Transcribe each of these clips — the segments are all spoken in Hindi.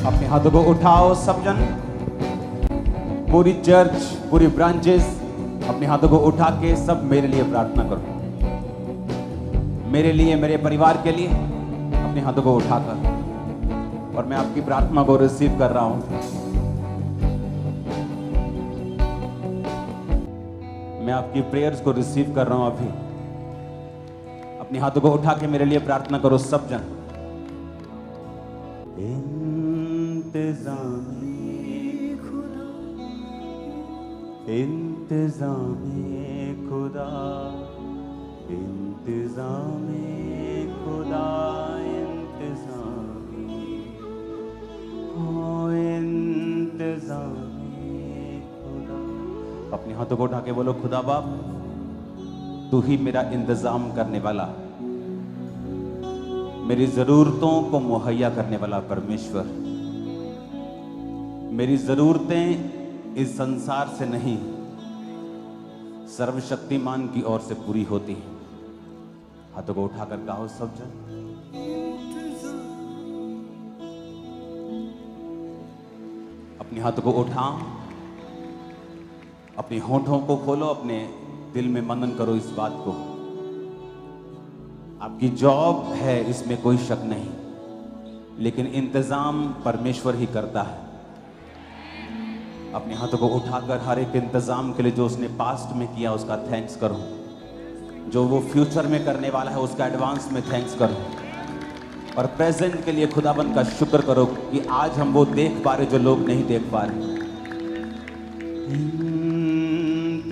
अपने हाथों को उठाओ सब जन, पूरी चर्च, पूरी ब्रांचेस अपने हाथों को उठा के सब मेरे लिए प्रार्थना करो। मेरे लिए, मेरे परिवार के लिए अपने हाथों को उठाकर, और मैं आपकी प्रार्थना को रिसीव कर रहा हूं। मैं आपकी प्रेयर्स को रिसीव कर रहा हूं। अभी अपने हाथों को उठा के मेरे लिए प्रार्थना करो सब जन। इंतज़ामे खुदा, इंतज़ामे खुदा, इंतज़ामे खुदा। अपने हाथों को उठा के बोलो, खुदा बाप तू ही मेरा इंतजाम करने वाला, मेरी जरूरतों को मुहैया करने वाला परमेश्वर। मेरी जरूरतें इस संसार से नहीं, सर्वशक्तिमान की ओर से पूरी होती हैं। हाथों को उठाकर गाओ सब जन। अपने हाथों को उठाओ, अपने होठों को खोलो, अपने दिल में मनन करो इस बात को। आपकी जॉब है, इसमें कोई शक नहीं, लेकिन इंतजाम परमेश्वर ही करता है। अपने हाथों को उठाकर हर एक इंतजाम के लिए जो उसने पास्ट में किया उसका थैंक्स करो, जो वो फ्यूचर में करने वाला है उसका एडवांस में थैंक्स करो, और प्रेजेंट के लिए खुदाबंद का शुक्र करो कि आज हम वो देख पा रहे जो लोग नहीं देख पा रहे।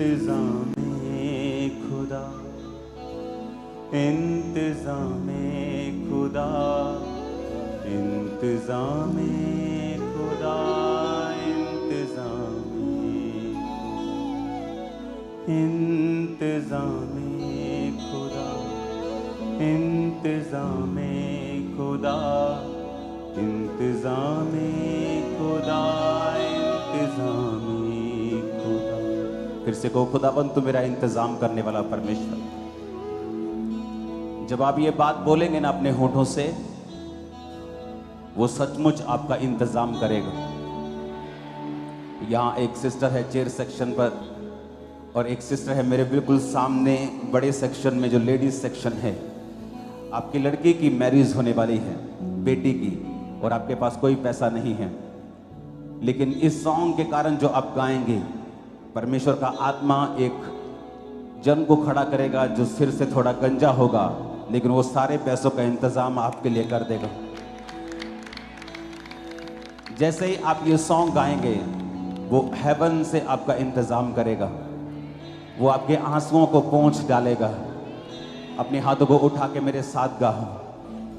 इंतज़ामे खुदा, इंतज़ामे खुदा, इंतज़ामे खुदा, इंतज़ामे खुदा, इंतज़ामे खुदा, इंतज़ामे खुदा, इंतज़ामे खुदा। फिर से कहो, खुदाबंद तू मेरा इंतजाम करने वाला परमेश्वर। जब आप ये बात बोलेंगे ना अपने होठों से, वो सचमुच आपका इंतजाम करेगा। यहाँ एक सिस्टर है चेयर सेक्शन पर, और एक सिस्टर है मेरे बिल्कुल सामने बड़े सेक्शन में जो लेडीज सेक्शन है। आपकी लड़की की मैरिज होने वाली है, बेटी की, और आपके पास कोई पैसा नहीं है, लेकिन इस सॉन्ग के कारण जो आप गाएंगे, परमेश्वर का आत्मा एक जन को खड़ा करेगा जो सिर से थोड़ा गंजा होगा, लेकिन वो सारे पैसों का इंतजाम आपके लिए कर देगा। जैसे ही आप ये सॉन्ग गाएंगे, वो हेवन से आपका इंतजाम करेगा, वो आपके आंसुओं को पोंछ डालेगा। अपने हाथों को उठा के मेरे साथ गाओ।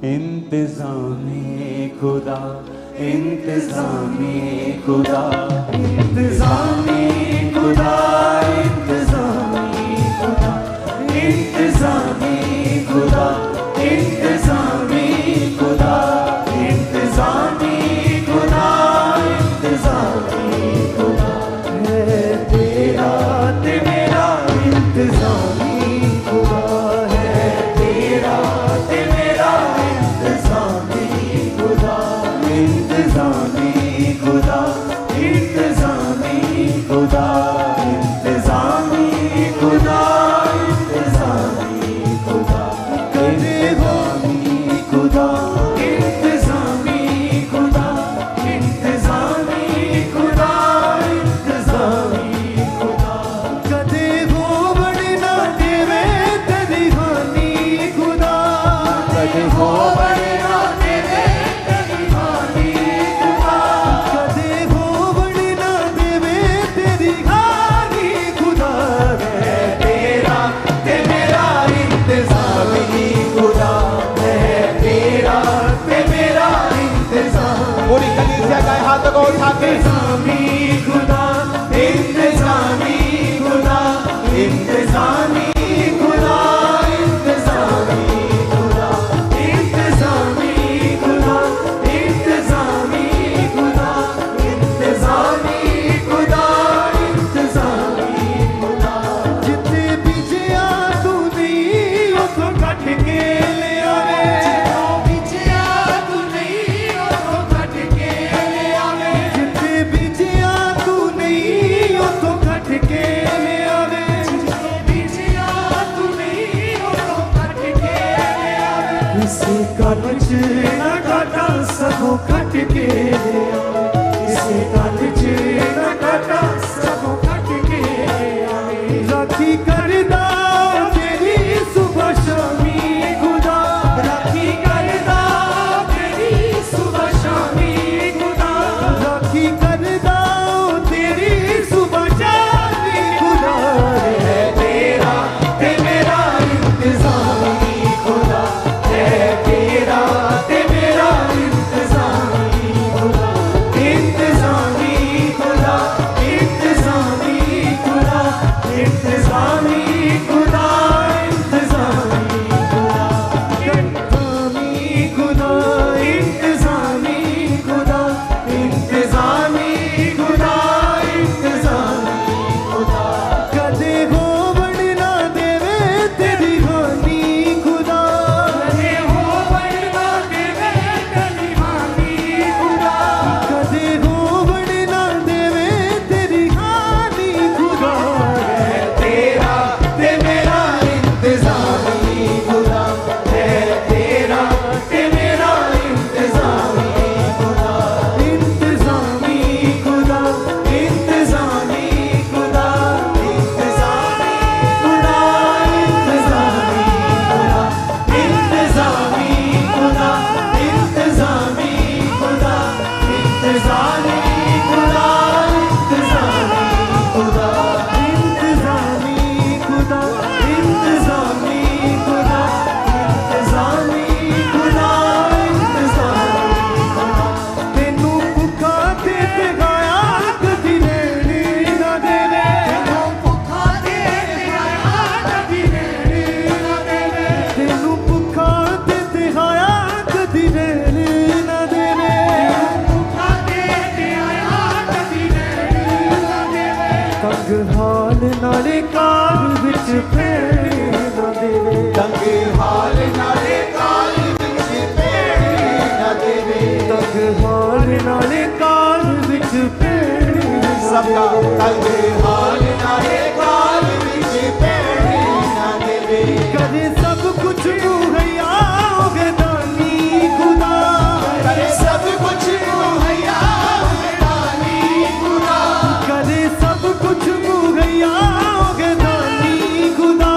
इंतज़ामे खुदा, इंतज़ामे खुदा, इंतज़ामे खुदा, इंतज़ामे खुदा, इंतज़ामे खुदा, इंतज़ामे खुदा, इंतज़ामे खुदा, इंतज़ामे खुदा है तेरा, तेरा इंतज़ामी खुदा है तेरा, तेरा इंतज़ामी खुदा, इंतज़ामी खुदा, इंतज़ामी खुदा, इंतज़ामी खुदा, इंतज़ामी खुदा, इंतज़ामी खुदा, इंतज़ामी खुदा, इंतज़ामी खुदा, इंतज़ामी खुदा। कदे वो बढ़ना देवे तेरी हानि खुदा, कदे वो बढ़ना देवे तेरी हानि खुदा, कदे वो बढ़ना देवे तेरी हानि खुदा है तेरा, ते मेरा इंतज़ामी खुदा है तेरा, ते मेरा इंतज़ाम। पूरी कलीसिया का हाथ को उठा के इंतज़ामी खुदा, इंतज़ामी खुदा, इंतज़ामी खुदा, इंतज़ामी खुदा, इंतज़ामी खुदा, इंतज़ामी खुदा, इंतज़ामी खुदा, इंतज़ामी खुदा। जितने पीछे आ तू नहीं उसको कट के ले आवे, जितने पीछे आ तू नहीं उसको कट के ले खट के आवे इसे गल च ना घाटा सबों खट के आवे राखी करदा तेरी सुबह शामी खुदा राखी करदा तेरी सुबह शामी खुदा राखी करदा तेरी सुबह शामी खुदा है तेरा ते मेरा इंतज़ामी खुदा है तेरा ते मेरा इंतज़ामी खुदा इंतज़ामी खुदा इंतज़ामी खुदा इंतज़ामी खुदा इंतज़ामी खुदा इंतज़ामी खुदा इंतज़ामी खुदा इंतज़ामी खुदा कदे हो बढ़ना देवे तेरी हानि खुदा कदे हो बढ़ना देवे तेरी हानि खुदा कदे हो बढ़ना देवे तेरी हानि खुदा है तेरा ते मेरा इंतज़ामी खुदा है तेरा ते मेरा इंतज़ामी खुदा इंतज़ामी खुदा इंतज़ामी खुदा इंतज़ामी खुदा इंतज़ामी खुदा इंतज़ामी खुदा इंतज़ामी खुदा इंतज़ामी खुदा इंतज़ामी खुदा इंतज़ामी खुदा इंतज़ामी खुदा तेनू भुखा ते गाया कदी लेनी ना देवे तेनू भुखा ते गाया कदी लेनी ना देवे तेनू भुखा ते गाया कदी लेनी ना देवे भुखा ते गाया कदी लेनी ना देवे तंग हाल नाले काल विच पेड़ ना देवे तंग हाल नाले काल विच पेड़ ना देवे तंग हाल नाले काल विच पेड़ सबका तंग हाल नाले काल विच पेड़ ना देवे करे सब कुछ मुहैया होगे दानी खुदा करे सब कुछ मुहैया होगे दानी खुदा करे सब कुछ मुहैया होगे दानी खुदा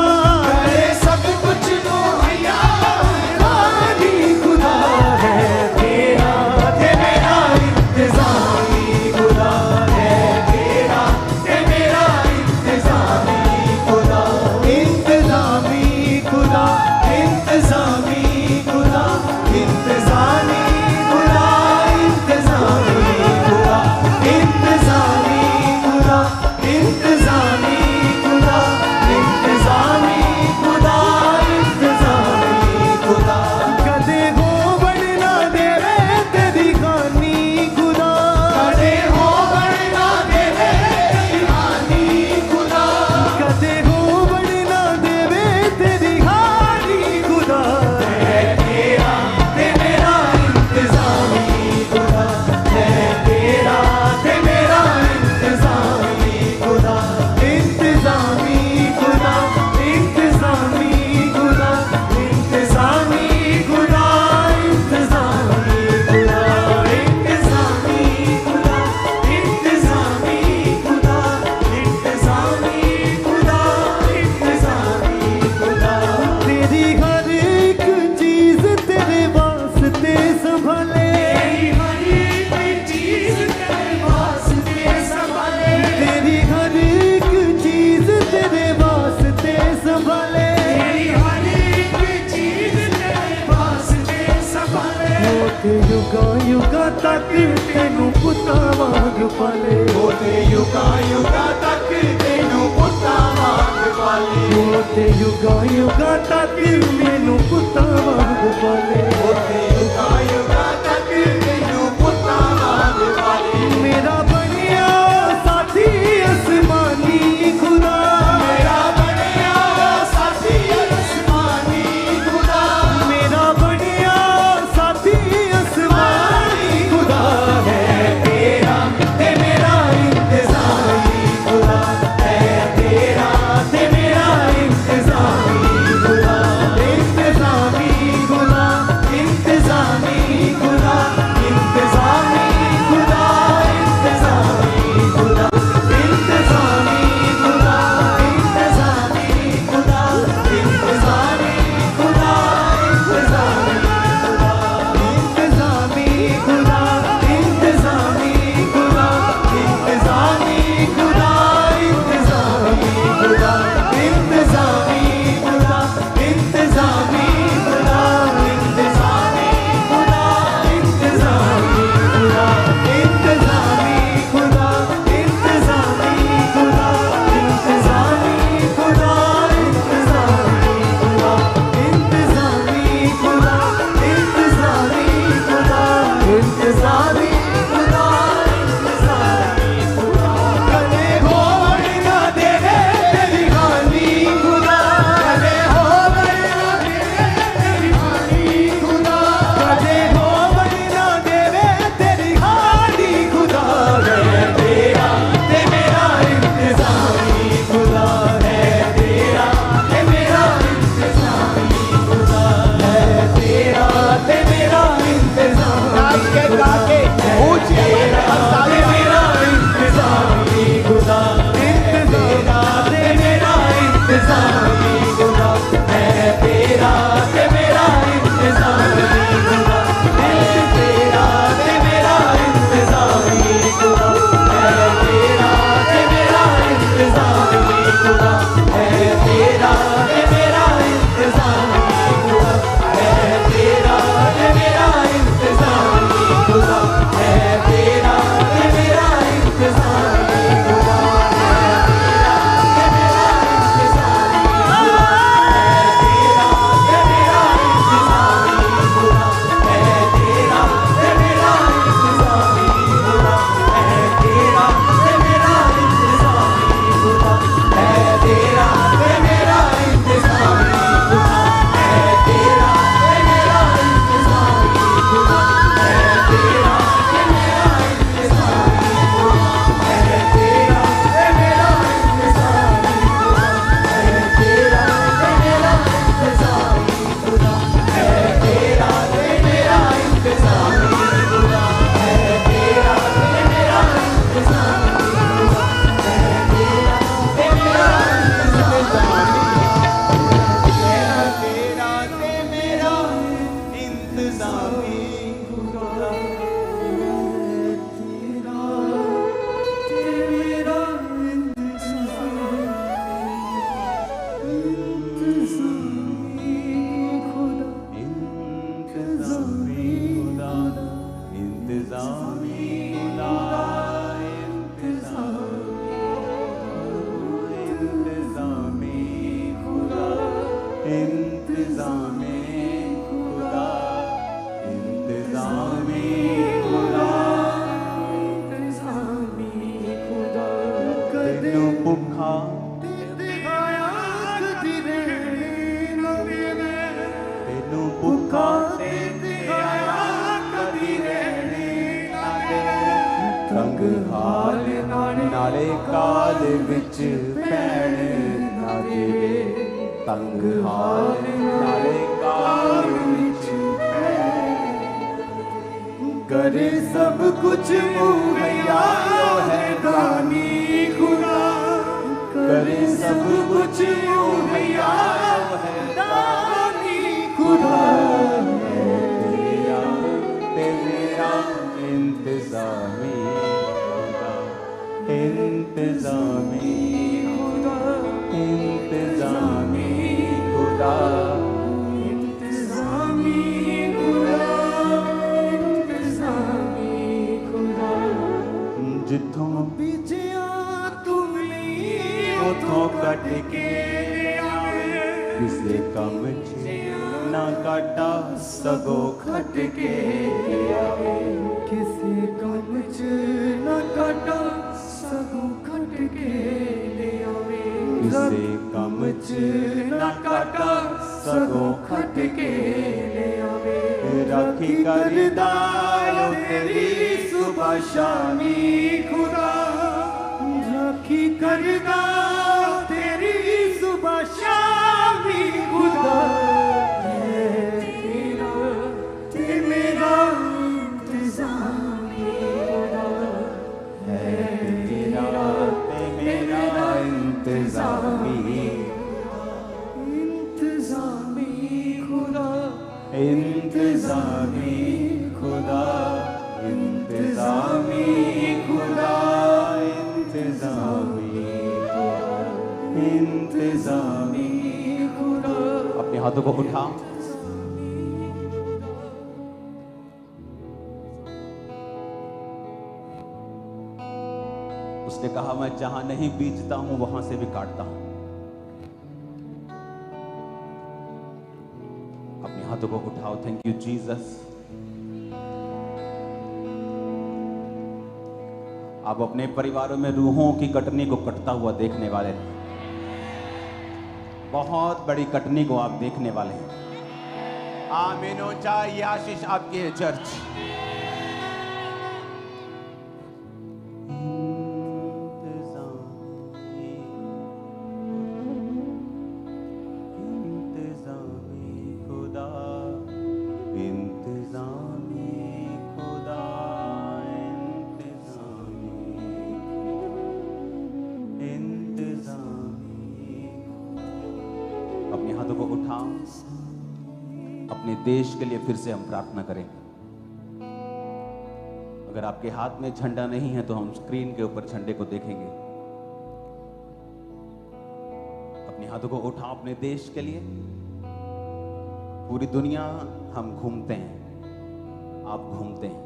करे सब कुछ मुहैया होगे दानी खुदा है तेरा ते मेरा इंतज़ामी खुदा है तेरा ते मेरा इंतज़ामी खुदा इंतज़ामी खुदा इंतज़ामी खुदा इंतज़ामी खुदा इंतज़ामी खुदा इंतज़ामी खुदा इंतज़ामी खुदा इंतज़ामी खुदा इंतज़ामी खुदा कदे हो बढ़ना देवे तेरी हानि खुदा कदे हो बढ़ना देवे तेरी हानि खुदा कदे हो बढ़ना देवे तेरी हानि खुदा है तेरा ते मेरा इंतज़ामी खुदा है तेरा ते मेरा इंतज़ामी खुदा इंतज़ामी खुदा इंतज़ामी खुदा इंतज़ामी खुदा इंतज़ामी खुदा इंतज़ामी खुदा इंतज़ामी खुदा इंतज़ामी खुदा इंतज़ामी खुदा तेरी हर एक चीज तेरे वास्ते संभाले तेरी हर एक चीज तेरे वास्ते संभाले तेरी हर एक चीज तेरे वास्ते संभाले तेरी हर एक चीज तेरे वास्ते संभाले होते युगा युगा तक तेनू पुत्ता वांग पाले होते युगा युगा तक तेनू पुत्ता वांग पाले होते युगा युगा तक तेनू पुत्ता वांग पाले होते युगा युगा तक तेनू पुत्ता वांग पाले मेरा बनिया साथी आसमानी खुदा मेरा बनिया साथी आसमानी खुदा मेरा बनिया साथी आसमानी खुदा है तेरा ते मेरा इंतज़ामी खुदा है तेरा ते मेरा इंतज़ामी खुदा इंतज़ामी खुदा इंतज़ामी खुदा इंतज़ामी खुदा, इंतज़ामी खुदा, इंतज़ामी खुदा, इंतज़ामी खुदा, इंतज़ामी खुदा, तेनू भुखा दिखाया कदी रहने ना देवे, तेनू भुखा ते दिखाया कदी रहने ना देवे, तंग हाल नाले काल विच पैण ना देवे, तंग हाल नाले काल विच करे सब कुछ मुहैया है दानी खुदा, करे सब कुछ मुहैया है दानी खुदा, तेरा ते मेरा इंतज़ामी खुदा, इंतज़ामी खुदा, इंतज़ामी खुदा, इंतज़ामी खुदा, इंतज़ामी खुदा, जिथों बीजिया तुमली उथों कट के आवे, किसे कम च ना काटा सगो खट के आवे, किसी कम च न काटा सगों खट के ले आवे, किसे कम च ना काटा सगो खट के ले आवे, राखी करदा ओ तेरी सुबह शामी खुदा, राखी करदा तेरी सुबह शामी खुदा, तेरा ते मेरा इंतज़ामी खुदा, तेरा ते मेरा इंतज़ामी, इंतज़ामी खुदा, इंतज़ामी खुदा, इंतज़ामी खुदा, इंतज़ामी खुदा, इंतज़ामी खुदा, अपने हाथों को उठा, उसने कहा मैं जहां नहीं बीजता हूं वहां से भी काटता हूं। अपने हाथों को उठाओ, थैंक यू जीसस। आप अपने परिवारों में रूहों की कटनी को कटता हुआ देखने वाले हैं, बहुत बड़ी कटनी को आप देखने वाले हैं। आमीन हो जाए ये आशीष आपकी है चर्च। अपने हाथों को उठाओ, अपने देश के लिए फिर से हम प्रार्थना करेंगे। अगर आपके हाथ में झंडा नहीं है तो हम स्क्रीन के ऊपर झंडे को देखेंगे। अपने हाथों को उठाओ अपने देश के लिए। पूरी दुनिया हम घूमते हैं, आप घूमते हैं,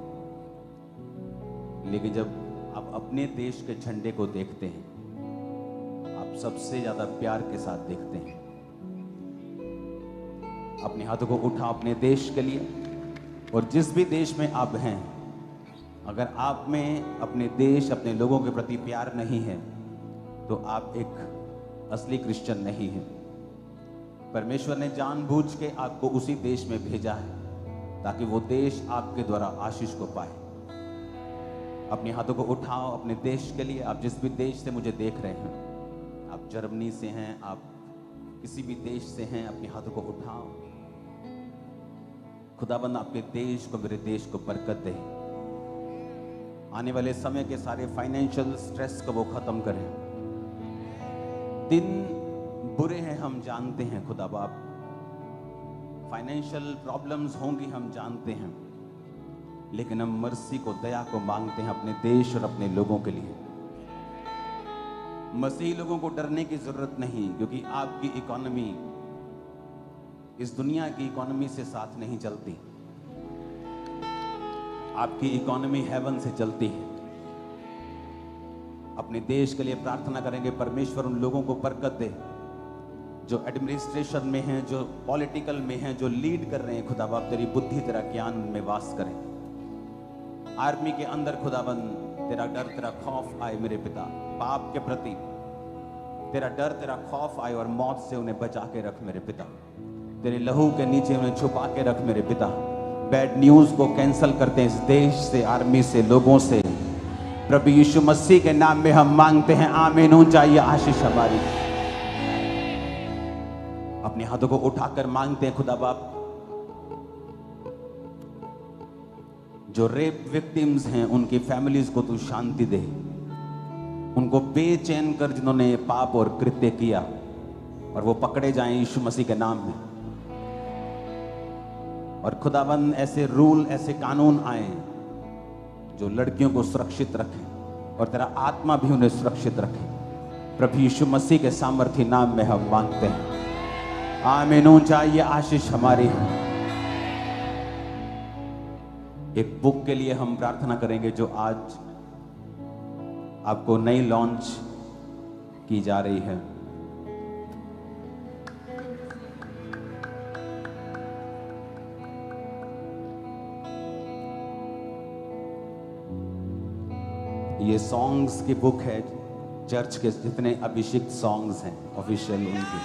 लेकिन जब आप अपने देश के झंडे को देखते हैं, आप सबसे ज्यादा प्यार के साथ देखते हैं। अपने हाथों को उठा अपने देश के लिए, और जिस भी देश में आप हैं, अगर आप में अपने देश, अपने लोगों के प्रति प्यार नहीं है तो आप एक असली क्रिश्चियन नहीं हैं। परमेश्वर ने जानबूझ के आपको उसी देश में भेजा है ताकि वो देश आपके द्वारा आशीष को पाए। अपने हाथों को उठाओ अपने देश के लिए। आप जिस भी देश से मुझे देख रहे हैं, आप जर्मनी से हैं, आप किसी भी देश से हैं, अपने हाथों को उठाओ। खुदाबंद आपके देश को, मेरे देश को बरकत दे। आने वाले समय के सारे फाइनेंशियल स्ट्रेस को वो खत्म करें। दिन बुरे हैं हम जानते हैं खुदा बाप, फाइनेंशियल प्रॉब्लम्स होंगी हम जानते हैं, लेकिन हम मर्सी को, दया को मांगते हैं अपने देश और अपने लोगों के लिए। मसीही लोगों को डरने की जरूरत नहीं, क्योंकि आपकी इकोनॉमी इस दुनिया की इकोनॉमी से साथ नहीं चलती। आपकी इकोनॉमी हेवन से चलती है। अपने देश के लिए प्रार्थना करेंगे, परमेश्वर उन लोगों को बरकत दे जो एडमिनिस्ट्रेशन में हैं, जो पॉलिटिकल में हैं, जो लीड कर रहे हैं। खुदाबाप तेरी बुद्धि, तेरा ज्ञान में वास करें। आर्मी के अंदर खुदाबंद तेरा डर, तेरा खौफ आए मेरे पिता। पाप के प्रति तेरा डर, तेरा खौफ आए और मौत से उन्हें बचा के रख मेरे पिता। तेरे लहू के नीचे उन्हें छुपा के रख मेरे पिता। बैड न्यूज को कैंसल करते हैं इस देश से, आर्मी से, लोगों से। प्रभु यीशु मसीह के नाम में हम मांगते हैं, आमीन। हो चाहिए आशीष हमारी। अपने हाथों को उठाकर मांगते हैं खुदा बाप, जो रेप विक्टिम्स हैं उनकी फैमिलीज को तू शांति दे। उनको बेचैन कर जिन्होंने पाप और कृत्य किया, और वो पकड़े जाएं यीशु मसीह के नाम में। और खुदाबंद ऐसे रूल, ऐसे कानून आए जो लड़कियों को सुरक्षित रखें और तेरा आत्मा भी उन्हें सुरक्षित रखे। प्रभु यीशु मसीह के सामर्थी नाम में हम मांगते हैं, आमीन। चाहिए आशीष हमारी है। एक बुक के लिए हम प्रार्थना करेंगे जो आज आपको नई लॉन्च की जा रही है। ये सॉन्ग्स की बुक है, चर्च के जितने अभिषिक्त सॉन्ग्स हैं ऑफिशियल, उनकी।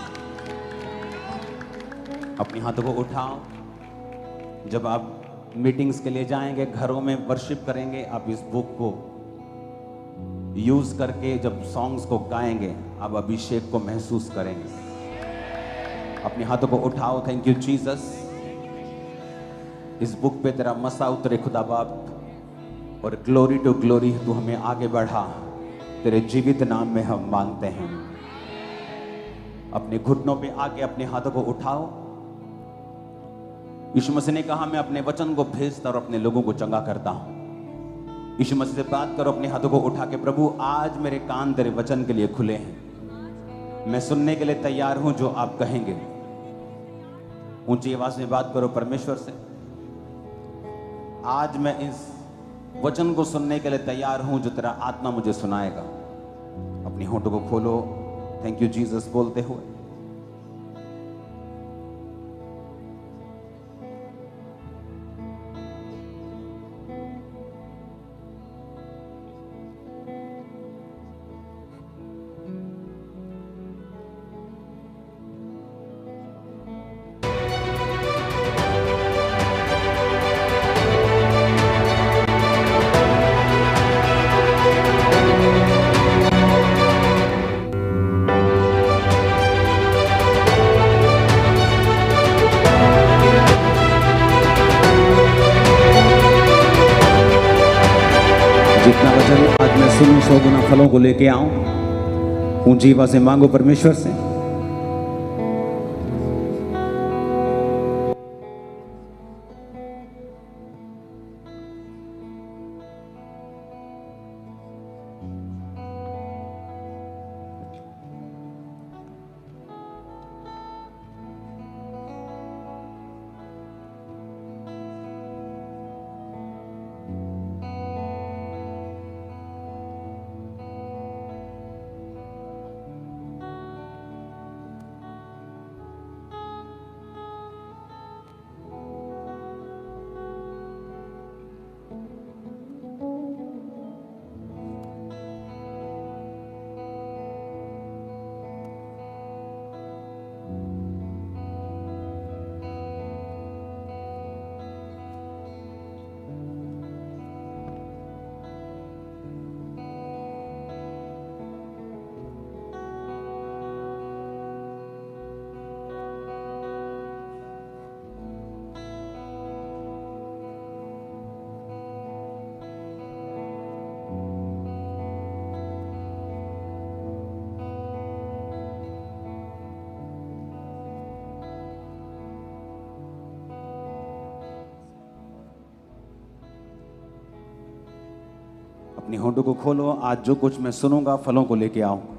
अपने हाथों को उठाओ। जब आप मीटिंग्स के लिए जाएंगे, घरों में वर्शिप करेंगे, आप इस बुक को यूज करके जब सॉन्ग्स को गाएंगे, आप अभिषेक को महसूस करेंगे। अपने हाथों को उठाओ। Thank you Jesus. इस बुक पे तेरा मसा उतरे खुदा बाप, और ग्लोरी टू ग्लोरी तू हमें आगे बढ़ा। तेरे जीवित नाम में हम मांगते हैं। अपने घुटनों पे आके अपने हाथों को उठाओ। यीशु मसीह ने कहा, मैं अपने वचन को भेजता और अपने लोगों को चंगा करता हूं। यीशु मसीह से बात करो। अपने हाथों को उठा के, प्रभु आज मेरे कान तेरे वचन के लिए खुले हैं, मैं सुनने के लिए तैयार हूं जो आप कहेंगे। ऊंची आवाज में बात करो परमेश्वर से, आज मैं इस वचन को सुनने के लिए तैयार हूं जो तेरा आत्मा मुझे सुनाएगा। अपने होठों को खोलो, थैंक यू जीसस बोलते हुए। जितना वचन आज मैं सुनूं, 100 गुना फलों को लेके आऊं। ऊंची आवाज से मांगो परमेश्वर से। अपनी होठों को खोलो। आज जो कुछ मैं सुनूंगा फलों को लेके आऊंगा।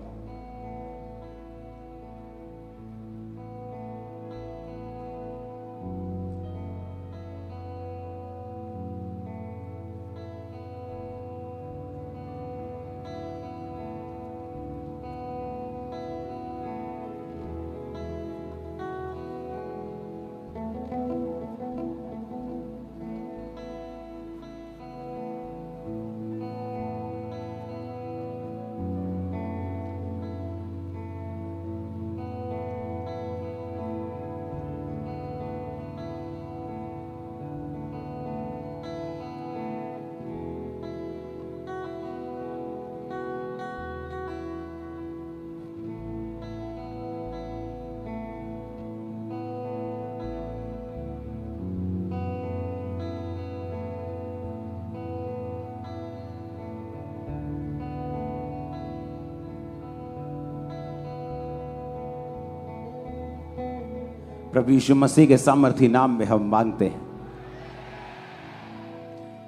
प्रभु यीशु मसीह के सामर्थी नाम में हम मांगते हैं।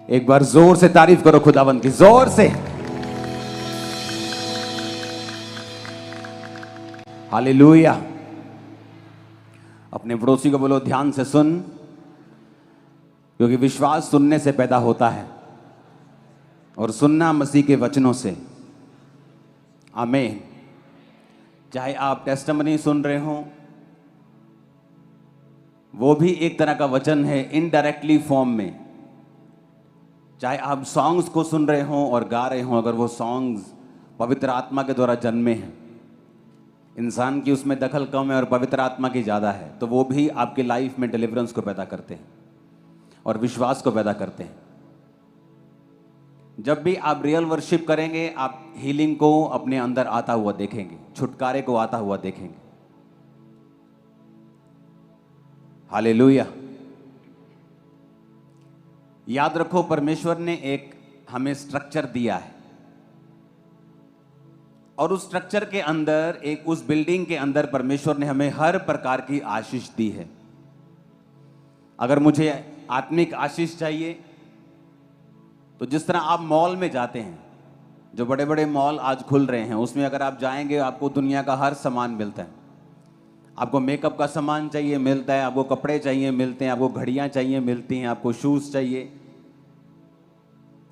एक बार जोर से तारीफ करो खुदावंद की, जोर से। हालेलुया। अपने पड़ोसी को बोलो ध्यान से सुन, क्योंकि विश्वास सुनने से पैदा होता है और सुनना मसीह के वचनों से। आमीन। चाहे आप टेस्टिमनी सुन रहे हो, वो भी एक तरह का वचन है इनडायरेक्टली फॉर्म में। चाहे आप सॉन्ग्स को सुन रहे हो और गा रहे हो, अगर वो सॉन्ग्स पवित्र आत्मा के द्वारा जन्मे हैं, इंसान की उसमें दखल कम है और पवित्र आत्मा की ज़्यादा है, तो वो भी आपकी लाइफ में डिलीवरेंस को पैदा करते हैं और विश्वास को पैदा करते हैं। जब भी आप रियल वर्शिप करेंगे, आप हीलिंग को अपने अंदर आता हुआ देखेंगे, छुटकारे को आता हुआ देखेंगे। हालेलुया। याद रखो, परमेश्वर ने एक हमें स्ट्रक्चर दिया है और उस स्ट्रक्चर के अंदर, एक उस बिल्डिंग के अंदर परमेश्वर ने हमें हर प्रकार की आशीष दी है। अगर मुझे आत्मिक आशीष चाहिए तो जिस तरह आप मॉल में जाते हैं, जो बड़े बड़े मॉल आज खुल रहे हैं, उसमें अगर आप जाएंगे आपको दुनिया का हर सामान मिलता है। आपको मेकअप का सामान चाहिए मिलता है, आपको कपड़े चाहिए मिलते हैं, आपको घड़ियां चाहिए मिलती हैं, आपको शूज़ चाहिए,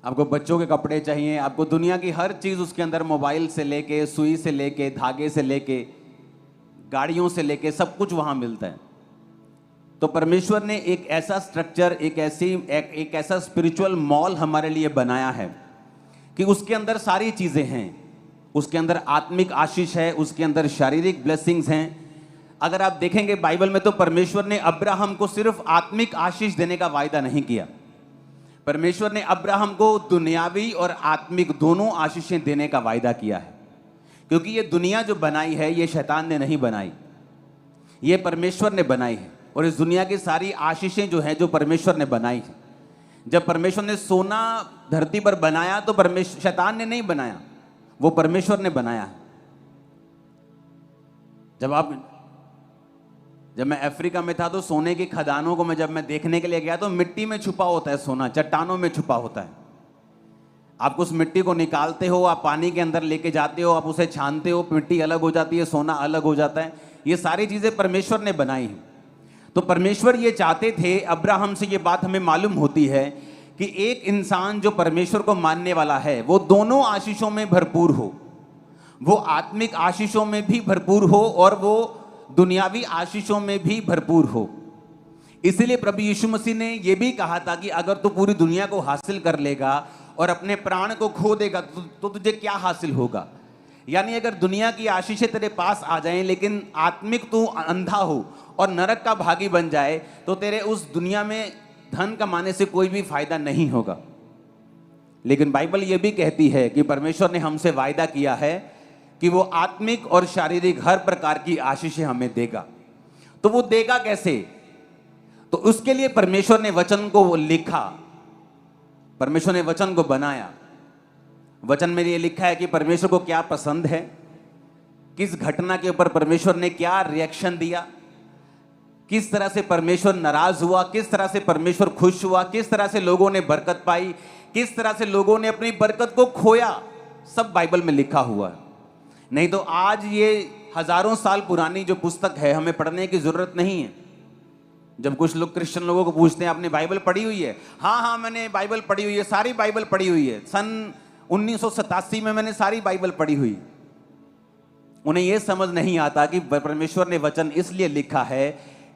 आपको बच्चों के कपड़े चाहिए, आपको दुनिया की हर चीज़ उसके अंदर, मोबाइल से लेके, सुई से लेके, धागे से लेके, गाड़ियों से लेके, सब कुछ वहाँ मिलता है। तो परमेश्वर ने एक ऐसा स्ट्रक्चर, एक ऐसा स्पिरिचुअल मॉल हमारे लिए बनाया है कि उसके अंदर सारी चीज़ें हैं। उसके अंदर आत्मिक आशीष है, उसके अंदर शारीरिक ब्लेसिंग्स हैं। अगर आप देखेंगे बाइबल में, तो परमेश्वर ने अब्राहम को सिर्फ आत्मिक आशीष देने का वायदा नहीं किया। परमेश्वर ने अब्राहम को दुनियावी और आत्मिक दोनों आशीषें देने का वायदा किया है, क्योंकि ये दुनिया जो बनाई है, ये शैतान ने नहीं बनाई, ये परमेश्वर ने बनाई है। और इस दुनिया की सारी आशीषें जो हैं, जो परमेश्वर ने बनाई है। जब परमेश्वर ने सोना धरती पर बनाया, तो शैतान ने नहीं बनाया, वो परमेश्वर ने बनाया है। जब मैं अफ्रीका में था, तो सोने की खदानों को जब मैं देखने के लिए गया, तो मिट्टी में छुपा होता है सोना, चट्टानों में छुपा होता है। आप उस मिट्टी को निकालते हो, आप पानी के अंदर लेके जाते हो, आप उसे छानते हो, मिट्टी अलग हो जाती है, सोना अलग हो जाता है। ये सारी चीजें परमेश्वर ने बनाई हैं। तो परमेश्वर ये चाहते थे, अब्राहम से ये बात हमें मालूम होती है कि एक इंसान जो परमेश्वर को मानने वाला है, वो दोनों आशीषों में भरपूर हो, वो आत्मिक आशीषों में भी भरपूर हो और वो दुनियावी आशीषों में भी भरपूर हो। इसलिए प्रभु यीशु मसीह ने यह भी कहा था कि अगर तू पूरी दुनिया को हासिल कर लेगा और अपने प्राण को खो देगा, तो तुझे क्या हासिल होगा। यानी अगर दुनिया की आशीषें तेरे पास आ जाएं, लेकिन आत्मिक तू अंधा हो और नरक का भागी बन जाए, तो तेरे उस दुनिया में धन कमाने से कोई भी फायदा नहीं होगा। लेकिन बाइबल यह भी कहती है कि परमेश्वर ने हमसे वायदा किया है कि वो आत्मिक और शारीरिक हर प्रकार की आशीषें हमें देगा। तो वो देगा कैसे? तो उसके लिए परमेश्वर ने वचन को लिखा, परमेश्वर ने वचन को बनाया। वचन में ये लिखा है कि परमेश्वर को क्या पसंद है, किस घटना के ऊपर परमेश्वर ने क्या रिएक्शन दिया, किस तरह से परमेश्वर नाराज हुआ, किस तरह से परमेश्वर खुश हुआ, किस तरह से लोगों ने बरकत पाई, किस तरह से लोगों ने अपनी बरकत को खोया, सब बाइबल में लिखा हुआ है। नहीं तो आज ये हजारों साल पुरानी जो पुस्तक है, हमें पढ़ने की जरूरत नहीं है। जब कुछ लोग क्रिश्चियन लोगों को पूछते हैं, आपने बाइबल पढ़ी हुई है? हाँ, मैंने बाइबल पढ़ी हुई है, सारी बाइबल पढ़ी हुई है। सन 1987 में मैंने सारी बाइबल पढ़ी हुई। उन्हें यह समझ नहीं आता कि परमेश्वर ने वचन इसलिए लिखा है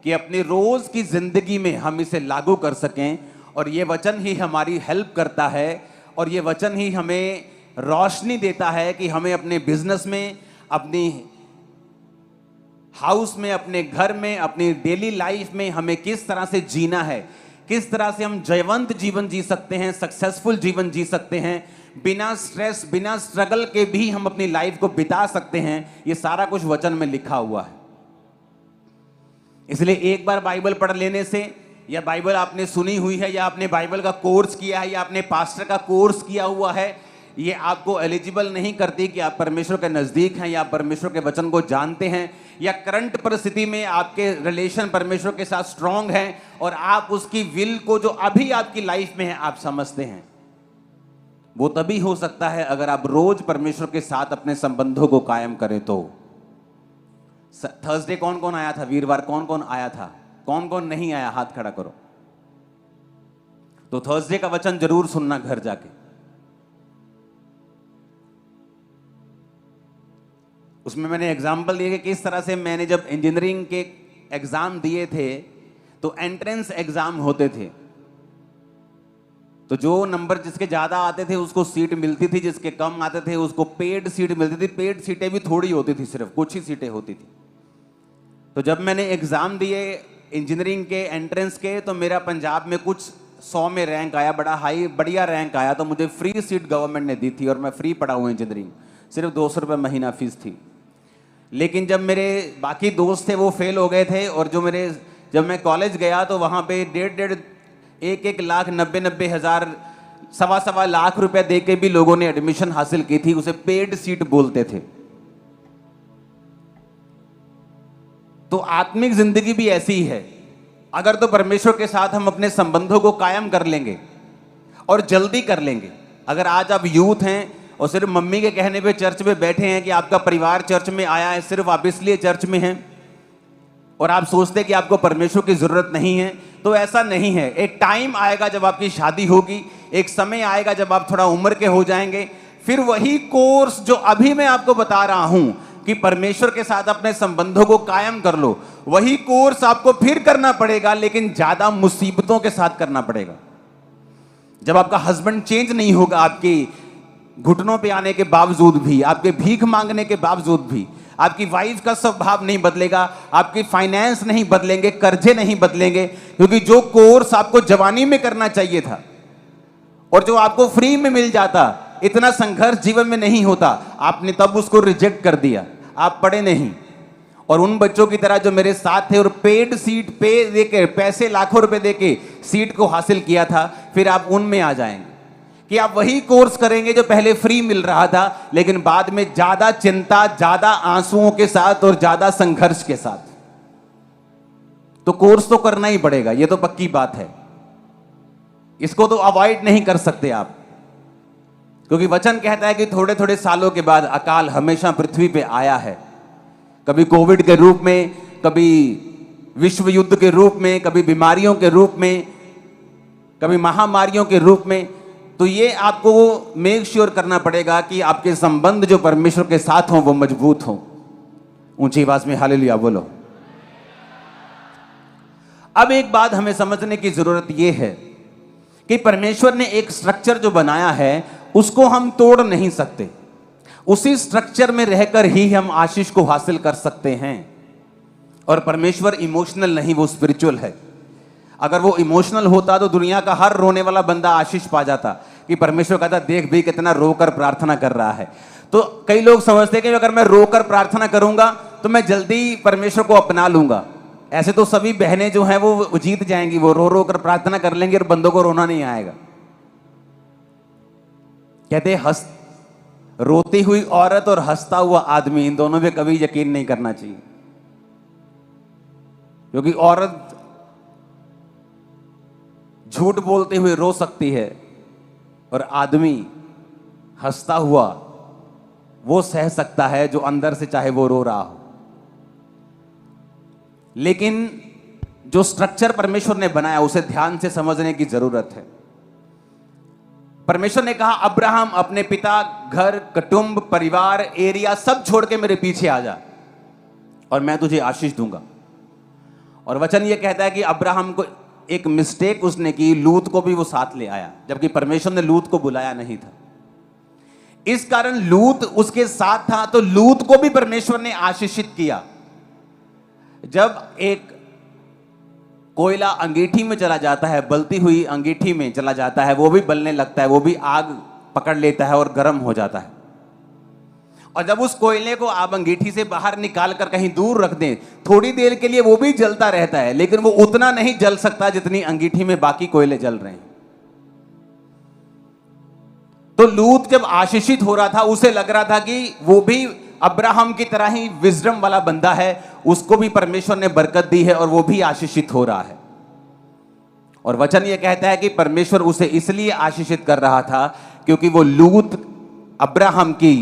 कि अपनी रोज की जिंदगी में हम इसे लागू कर सकें, और ये वचन ही हमारी हेल्प करता है, और ये वचन ही हमें रोशनी देता है कि हमें अपने बिजनेस में, अपनी हाउस में, अपने घर में, अपनी डेली लाइफ में हमें किस तरह से जीना है, किस तरह से हम जयवंत जीवन जी सकते हैं, सक्सेसफुल जीवन जी सकते हैं, बिना स्ट्रेस, बिना स्ट्रगल के भी हम अपनी लाइफ को बिता सकते हैं। ये सारा कुछ वचन में लिखा हुआ है। इसलिए एक बार बाइबल पढ़ लेने से, या बाइबल आपने सुनी हुई है, या आपने बाइबल का कोर्स किया है, या आपने पास्टर का कोर्स किया हुआ है, ये आपको एलिजिबल नहीं करती कि आप परमेश्वर के नजदीक हैं या आप परमेश्वर के वचन को जानते हैं। या करंट परिस्थिति में आपके रिलेशन परमेश्वर के साथ स्ट्रांग है और आप उसकी विल को जो अभी आपकी लाइफ में है आप समझते हैं, वो तभी हो सकता है अगर आप रोज परमेश्वर के साथ अपने संबंधों को कायम करें। तो थर्सडे कौन कौन आया था, वीरवार कौन कौन आया था, कौन कौन नहीं आया, हाथ खड़ा करो। तो थर्सडे का वचन जरूर सुनना घर जाके। उसमें मैंने एग्जाम्पल दिए कि किस तरह से मैंने जब इंजीनियरिंग के एग्जाम दिए थे तो एंट्रेंस एग्जाम होते थे, तो जो नंबर जिसके ज्यादा आते थे उसको सीट मिलती थी, जिसके कम आते थे उसको पेड सीट मिलती थी। पेड सीटें भी थोड़ी होती थी, सिर्फ कुछ ही सीटें होती थी। तो जब मैंने एग्जाम दिए इंजीनियरिंग के एंट्रेंस के, तो मेरा पंजाब में कुछ 100 में रैंक आया, बड़ा हाई बढ़िया रैंक आया। तो मुझे फ्री सीट गवर्नमेंट ने दी थी और मैं फ्री पढ़ा हूँ इंजीनियरिंग, सिर्फ 200 रुपये महीना फीस थी। लेकिन जब मेरे बाकी दोस्त थे वो फेल हो गए थे, और जब मैं कॉलेज गया तो वहाँ पे 1.5 लाख 90 हज़ार 1.25 लाख रुपए दे के भी लोगों ने एडमिशन हासिल की थी। उसे पेड सीट बोलते थे। तो आत्मिक जिंदगी भी ऐसी ही है। अगर तो परमेश्वर के साथ हम अपने संबंधों को कायम कर लेंगे और जल्दी कर लेंगे। अगर आज आप यूथ हैं और सिर्फ मम्मी के कहने पे चर्च में बैठे हैं कि आपका परिवार चर्च में आया है, सिर्फ आप इसलिए चर्च में हैं और आप सोचते हैं कि आपको परमेश्वर की जरूरत नहीं है, तो ऐसा नहीं है। एक टाइम आएगा जब आपकी शादी होगी, एक समय आएगा जब आप थोड़ा उम्र के हो जाएंगे, फिर वही कोर्स जो अभी मैं आपको बता रहा हूं कि परमेश्वर के साथ अपने संबंधों को कायम कर लो, वही कोर्स आपको फिर करना पड़ेगा, लेकिन ज्यादा मुसीबतों के साथ करना पड़ेगा। जब आपका हस्बैंड चेंज नहीं होगा, आपकी घुटनों पे आने के बावजूद भी, आपके भीख मांगने के बावजूद भी, आपकी वाइफ का स्वभाव नहीं बदलेगा, आपकी फाइनेंस नहीं बदलेंगे, कर्जे नहीं बदलेंगे, क्योंकि जो कोर्स आपको जवानी में करना चाहिए था और जो आपको फ्री में मिल जाता, इतना संघर्ष जीवन में नहीं होता, आपने तब उसको रिजेक्ट कर दिया, आप पढ़े नहीं। और उन बच्चों की तरह जो मेरे साथ थे और पेड सीट पे देके, पैसे लाखों रुपए देके सीट को हासिल किया था, फिर आप उनमें आ जाएंगे कि आप वही कोर्स करेंगे जो पहले फ्री मिल रहा था, लेकिन बाद में ज्यादा चिंता, ज्यादा आंसुओं के साथ और ज्यादा संघर्ष के साथ। तो कोर्स तो करना ही पड़ेगा, ये तो पक्की बात है, इसको तो अवॉइड नहीं कर सकते आप, क्योंकि वचन कहता है कि थोड़े थोड़े सालों के बाद अकाल हमेशा पृथ्वी पे आया है। कभी कोविड के रूप में, कभी विश्व युद्ध के रूप में, कभी बीमारियों के रूप में, कभी महामारियों के रूप में। तो ये आपको मेक श्योर करना पड़ेगा कि आपके संबंध जो परमेश्वर के साथ हों वो मजबूत हों। ऊंची आवाज में हालेलुया बोलो। अब एक बात हमें समझने की जरूरत यह है कि परमेश्वर ने एक स्ट्रक्चर जो बनाया है उसको हम तोड़ नहीं सकते। उसी स्ट्रक्चर में रहकर ही हम आशीष को हासिल कर सकते हैं। और परमेश्वर इमोशनल नहीं, वो स्पिरिचुअल है। अगर वो इमोशनल होता तो दुनिया का हर रोने वाला बंदा आशीष पा जाता, कि परमेश्वर कहता देख भी कितना रोकर प्रार्थना कर रहा है। तो कई लोग समझते हैं कि अगर मैं रोकर प्रार्थना करूंगा तो मैं जल्दी परमेश्वर को अपना लूंगा। ऐसे तो सभी बहनें जो हैं वो जीत जाएंगी, वो रो रो कर प्रार्थना कर लेंगी और बंदों को रोना नहीं आएगा। कहते रोती हुई औरत और हंसता हुआ आदमी, इन दोनों पे कभी यकीन नहीं करना चाहिए, क्योंकि औरत झूठ बोलते हुए रो सकती है और आदमी हंसता हुआ वो सह सकता है जो अंदर से चाहे वो रो रहा हो। लेकिन जो स्ट्रक्चर परमेश्वर ने बनाया उसे ध्यान से समझने की जरूरत है। परमेश्वर ने कहा अब्राहम अपने पिता, घर, कुटुंब, परिवार, एरिया सब छोड़ के मेरे पीछे आ जा और मैं तुझे आशीष दूंगा। और वचन ये कहता है कि अब्राहम को एक मिस्टेक उसने की, लूत को भी वो साथ ले आया, जबकि परमेश्वर ने लूत को बुलाया नहीं था। इस कारण लूत उसके साथ था, तो लूत को भी परमेश्वर ने आशीषित किया। जब एक कोयला अंगीठी में चला जाता है, बलती हुई अंगीठी में चला जाता है, वो भी बलने लगता है, वो भी आग पकड़ लेता है और गर्म हो जाता है। और जब उस कोयले को आप अंगीठी से बाहर निकाल कर कहीं दूर रख दें, थोड़ी देर के लिए वो भी जलता रहता है, लेकिन वो उतना नहीं जल सकता जितनी अंगीठी में बाकी कोयले जल रहे हैं। तो लूत जब आशीषित हो रहा था, उसे लग रहा था कि वो भी अब्राहम की तरह ही विजडम वाला बंदा है, उसको भी परमेश्वर ने बरकत दी है और वो भी आशीषित हो रहा है। और वचन ये कहता है कि परमेश्वर उसे इसलिए आशीषित कर रहा था क्योंकि वो लूत अब्राहम की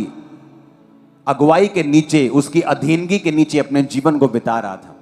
अगुवाई के नीचे, उसकी अधीनगी के नीचे अपने जीवन को बिता रहा था।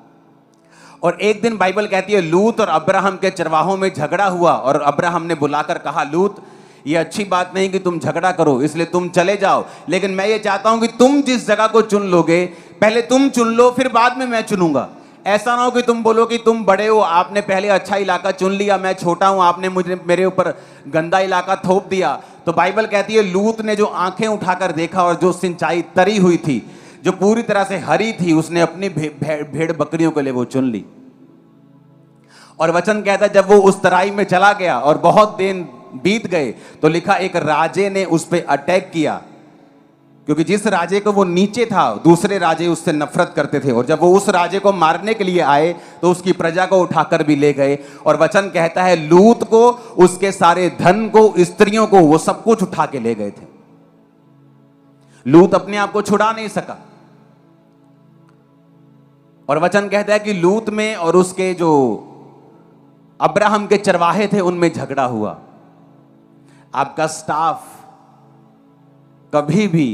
और एक दिन बाइबल कहती है लूत और अब्राहम के चरवाहों में झगड़ा हुआ और अब्राहम ने बुलाकर कहा, लूत ये अच्छी बात नहीं कि तुम झगड़ा करो, इसलिए तुम चले जाओ, लेकिन मैं ये चाहता हूं कि तुम जिस जगह को चुन लोगे पहले तुम चुन लो, फिर बाद में मैं चुनूंगा। ऐसा ना हो कि तुम बोलो कि तुम बड़े हो, आपने पहले अच्छा इलाका चुन लिया, मैं छोटा हूं, आपने मेरे ऊपर गंदा इलाका थोप दिया। तो बाइबल कहती है लूत ने जो आंखें उठाकर देखा और जो सिंचाई तरी हुई थी, जो पूरी तरह से हरी थी, उसने अपनी भेड़ बकरियों के लिए वो चुन ली। और वचन कहता है जब वो उस तराई में चला गया और बहुत दिन बीत गए तो लिखा एक राजे ने उस पर अटैक किया, क्योंकि जिस राजे को वो नीचे था दूसरे राजे उससे नफरत करते थे। और जब वो उस राजे को मारने के लिए आए तो उसकी प्रजा को उठाकर भी ले गए। और वचन कहता है लूत को, उसके सारे धन को, स्त्रियों को, वो सब कुछ उठा के ले गए थे। लूत अपने आप को छुड़ा नहीं सका। और वचन कहता है कि लूत में और उसके जो अब्राहम के चरवाहे थे उनमें झगड़ा हुआ। आपका स्टाफ कभी भी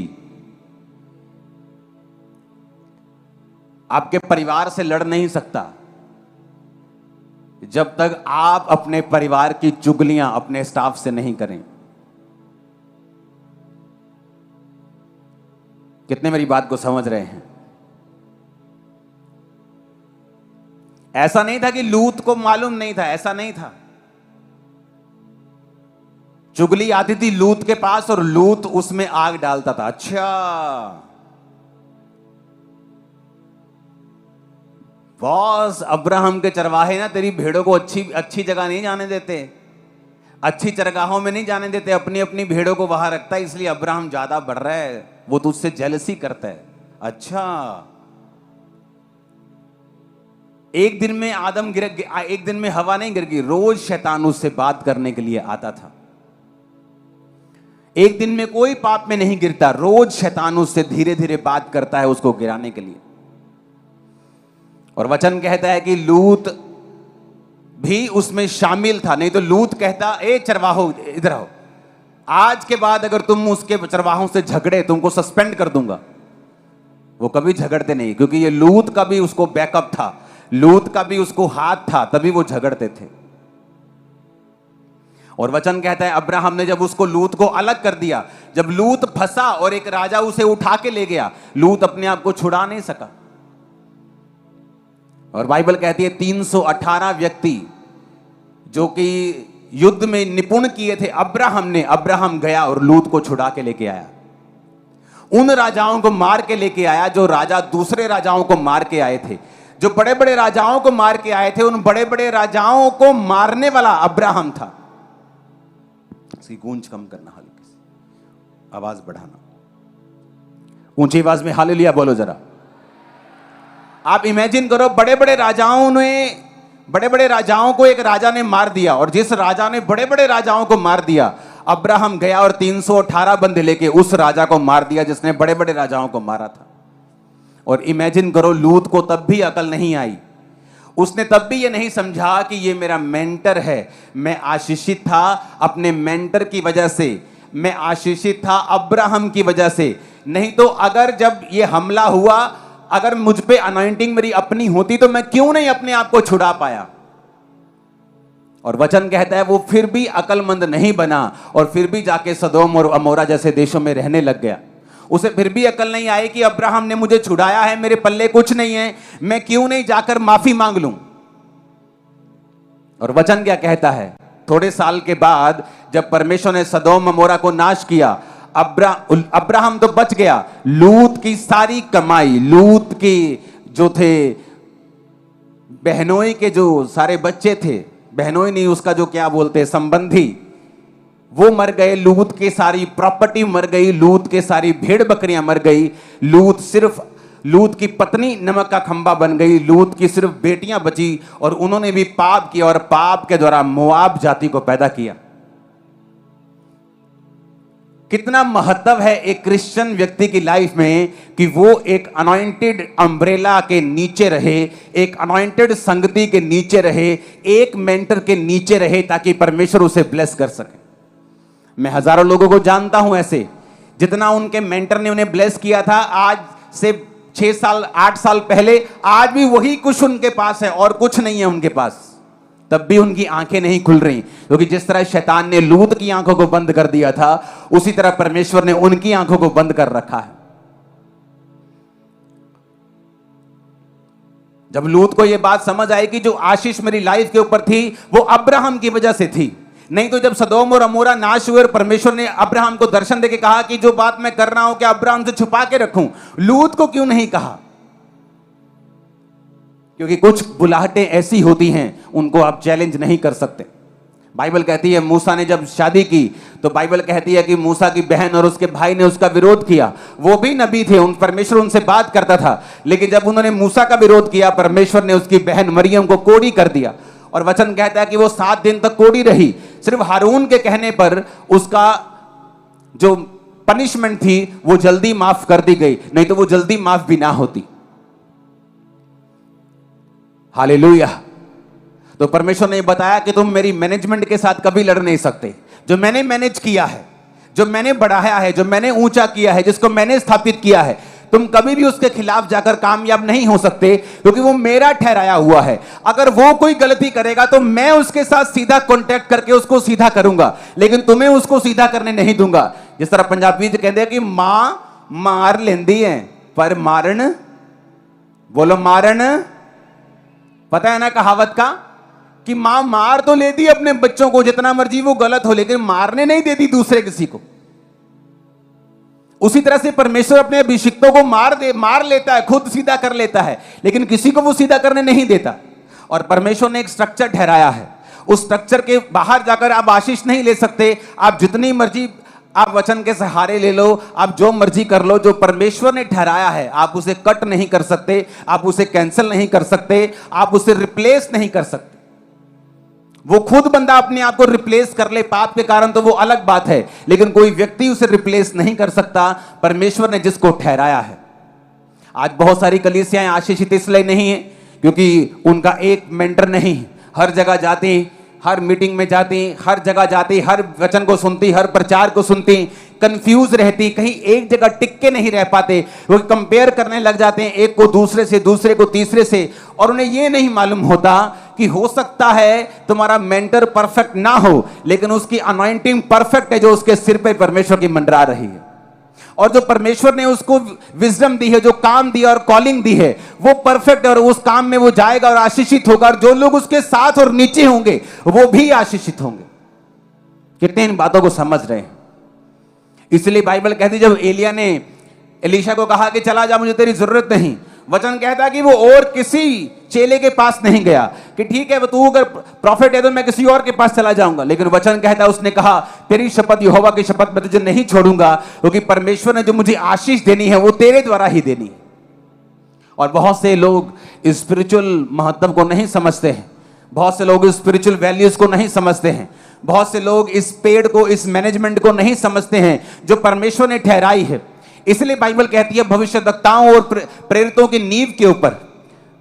आपके परिवार से लड़ नहीं सकता जब तक आप अपने परिवार की चुगलियां अपने स्टाफ से नहीं करें। कितने मेरी बात को समझ रहे हैं? ऐसा नहीं था कि लूत को मालूम नहीं था, ऐसा नहीं था। चुगली आती थी लूत के पास और लूत उसमें आग डालता था। अच्छा, बॉस अब्राहम के चरवाहे ना तेरी भेड़ों को अच्छी जगह नहीं जाने देते, अच्छी चरगाहों में नहीं जाने देते, अपनी अपनी भेड़ों को वहां रखता है, इसलिए अब्राहम ज्यादा बढ़ रहा है, वो तुझसे जेलसी करता है। अच्छा, एक दिन में आदम गिर, एक दिन में हवा नहीं गिर गई, रोज शैतान उससे बात करने के लिए आता था। एक दिन में कोई पाप में नहीं गिरता, रोज शैतान उससे धीरे धीरे बात करता है उसको गिराने के लिए। और वचन कहता है कि लूत भी उसमें शामिल था, नहीं तो लूत कहता ए चरवाहो इधर आओ, आज के बाद अगर तुम उसके चरवाहों से झगड़े तुमको सस्पेंड कर दूंगा। वो कभी झगड़ते नहीं, क्योंकि ये लूत का भी उसको बैकअप था, लूत का भी उसको हाथ था, तभी वो झगड़ते थे। और वचन कहता है अब्राहम ने जब उसको लूत को अलग कर दिया, जब लूत फंसा और एक राजा उसे उठा के ले गया, लूत अपने आप को छुड़ा नहीं सका। और बाइबल कहती है 318 व्यक्ति जो कि युद्ध में निपुण किए थे अब्राहम गया और लूत को छुड़ा के लेके आया। उन राजाओं को मार के लेके आया जो राजा दूसरे राजाओं को मार के आए थे, जो बड़े बड़े राजाओं को मार के आए थे। उन बड़े बड़े राजाओं को मारने वाला अब्राहम था। इसकी गूंज कम करना, हल्की सी आवाज बढ़ाना, ऊंची आवाज में हालेलुया बोलो जरा। आप इमेजिन करो, बड़े बड़े राजाओं को एक राजा ने मार दिया, और जिस राजा ने बड़े बड़े राजाओं को मार दिया, अब्राहम गया और 318 बंदे लेके उस राजा को मार दिया जिसने बड़े बड़े राजाओं को मारा था। और इमेजिन करो, लूत को तब भी अकल नहीं आई, उसने तब भी ये नहीं समझा कि ये मेरा मेंटर है। मैं आशीषित था अपने मेंटर की वजह से, मैं आशीषित था अब्राहम की वजह से। नहीं तो अगर जब ये हमला हुआ, अगर मुझ पे अनॉइंटिंग मेरी अपनी होती तो मैं क्यों नहीं अपने आप को छुड़ा पाया। और वचन कहता है वो फिर भी अकलमंद नहीं बना और फिर भी जाके सदोम और अमोरा जैसे देशों में रहने लग गया। उसे फिर भी अकल नहीं आई कि अब्राहम ने मुझे छुड़ाया है, मेरे पल्ले कुछ नहीं है, मैं क्यों नहीं जाकर माफी मांग लूं। और वचन क्या कहता है, थोड़े साल के बाद जब परमेश्वर ने सदोम अमोरा को नाश किया, अब्राहम तो बच गया, लूत की सारी कमाई, लूत की जो थे बहनोई के जो सारे बच्चे थे, बहनोई नहीं उसका जो क्या बोलते संबंधी, वो मर गए, लूत की सारी प्रॉपर्टी मर गई, लूत के सारी भेड़ बकरियां मर गई, लूत की पत्नी नमक का खंबा बन गई, लूत की सिर्फ बेटियां बची और उन्होंने भी पाप किया और पाप के द्वारा मोआब जाति को पैदा किया। कितना महत्व है एक क्रिश्चियन व्यक्ति की लाइफ में कि वो एक अनॉइंटेड अम्ब्रेला के नीचे रहे, एक अनॉइंटेड संगति के नीचे रहे, एक मेंटर के नीचे रहे, ताकि परमेश्वर उसे ब्लेस कर सके। मैं हजारों लोगों को जानता हूं ऐसे, जितना उनके मेंटर ने उन्हें ब्लेस किया था, आज से 6 साल 8 साल पहले आज भी वही कुछ उनके पास है और कुछ नहीं है उनके पास। तब भी उनकी आंखें नहीं खुल रही, क्योंकि जिस तरह शैतान ने लूत की आंखों को बंद कर दिया था, उसी तरह परमेश्वर ने उनकी आंखों को बंद कर रखा है। जब लूत को यह बात समझ आई कि जो आशीष मेरी लाइफ के ऊपर थी वो अब्राहम की वजह से थी, नहीं तो जब सदोम और अमोरा नाश हुए और परमेश्वर ने अब्राहम को दर्शन देके कहा कि जो बात मैं कर रहा हूं क्या अब्राहम से छुपा के रखूं, लूत को क्यों नहीं कहा? क्योंकि कुछ बुलाहटें ऐसी होती हैं उनको आप चैलेंज नहीं कर सकते। बाइबल कहती है मूसा ने जब शादी की तो बाइबल कहती है कि मूसा की बहन और उसके भाई ने उसका विरोध किया। वो भी नबी थे, परमेश्वर उनसे बात करता था, लेकिन जब उन्होंने मूसा का विरोध किया, परमेश्वर ने उसकी बहन मरियम को कोड़ी कर दिया। और वचन कहता है कि वो 7 दिन तक कोड़ी रही। सिर्फ हारून के कहने पर उसका जो पनिशमेंट थी वो जल्दी माफ कर दी गई, नहीं तो वो जल्दी माफ भी ना होती। हालेलुया। तो परमेश्वर ने बताया कि तुम मेरी मैनेजमेंट के साथ कभी लड़ नहीं सकते। जो मैंने मैनेज किया है, जो मैंने बढ़ाया है, जो मैंने ऊंचा किया है, जिसको मैंने स्थापित किया है, तुम कभी भी उसके खिलाफ जाकर कामयाब नहीं हो सकते, क्योंकि वो मेरा ठहराया हुआ है। अगर वो कोई गलती करेगा तो मैं उसके साथ सीधा कांटेक्ट करके उसको सीधा करूंगा, लेकिन तुम्हें उसको सीधा करने नहीं दूंगा। जिस तरह पंजाबी में कहते हैं कि मां मार लेंदी है पर मारन, बोलो मारन, पता है ना कहावत का कि मां मार तो लेती अपने बच्चों को जितना मर्जी वो गलत हो, लेकिन मारने नहीं देती दूसरे किसी को। उसी तरह से परमेश्वर अपने अभिषिक्तों को मार लेता है, खुद सीधा कर लेता है, लेकिन किसी को वो सीधा करने नहीं देता। और परमेश्वर ने एक स्ट्रक्चर ठहराया है, उस स्ट्रक्चर के बाहर जाकर आप आशीष नहीं ले सकते। आप जितनी मर्जी आप वचन के सहारे ले लो, आप जो मर्जी कर लो, जो परमेश्वर ने ठहराया है आप उसे कट नहीं कर सकते, आप उसे कैंसिल नहीं कर सकते, आप उसे रिप्लेस नहीं कर सकते। वो खुद बंदा अपने आप को रिप्लेस कर ले पाप के कारण तो वो अलग बात है, लेकिन कोई व्यक्ति उसे रिप्लेस नहीं कर सकता, परमेश्वर ने जिसको ठहराया है। आज बहुत सारी कलीसियाएं आशीषित इसलिए नहीं है क्योंकि उनका एक मेंटर नहीं, हर जगह जाती, हर मीटिंग में जाती, हर जगह जाती, हर वचन को सुनती, हर प्रचार को सुनती, कंफ्यूज रहती, कहीं एक जगह टिक के नहीं रह पाते। वो कंपेयर करने लग जाते हैं एक को दूसरे से, दूसरे को तीसरे से, और उन्हें ये नहीं मालूम होता कि हो सकता है तुम्हारा मेंटर परफेक्ट ना हो, लेकिन उसकी अनॉइंटिंग परफेक्ट है जो उसके सिर पे परमेश्वर की मंडरा रही है। और जो परमेश्वर ने उसको विजडम दी है, जो काम दिया और कॉलिंग दी है, वो परफेक्ट है और उस काम में वो जाएगा और आशीषित होगा, और जो लोग उसके साथ और नीचे होंगे वो भी आशीषित होंगे। कितने इन बातों को समझ रहे हैं? इसलिए बाइबल कहती जब एलिया ने एलीशा को कहा कि चला जा, मुझे तेरी जरूरत नहीं, वचन कहता कि वो और किसी चेले के पास नहीं गया कि ठीक है तू अगर प्रॉफिट है तो मैं किसी और के पास चला जाऊंगा, लेकिन वचन कहता उसने कहा तेरी शपथ यहोवा की शपथ मैं तुझे नहीं छोड़ूंगा, क्योंकि परमेश्वर ने जो मुझे आशीष देनी है वो तेरे द्वारा ही देनी है। और बहुत से लोग स्पिरिचुअल महत्व को नहीं समझते हैं, बहुत से लोग स्पिरिचुअल वैल्यूज को नहीं समझते हैं, बहुत से लोग इस पेड़ को, इस मैनेजमेंट को नहीं समझते हैं जो परमेश्वर ने ठहराई है। इसलिए बाइबल कहती है भविष्यद्वक्ताओं और प्रेरितों की नींव के ऊपर,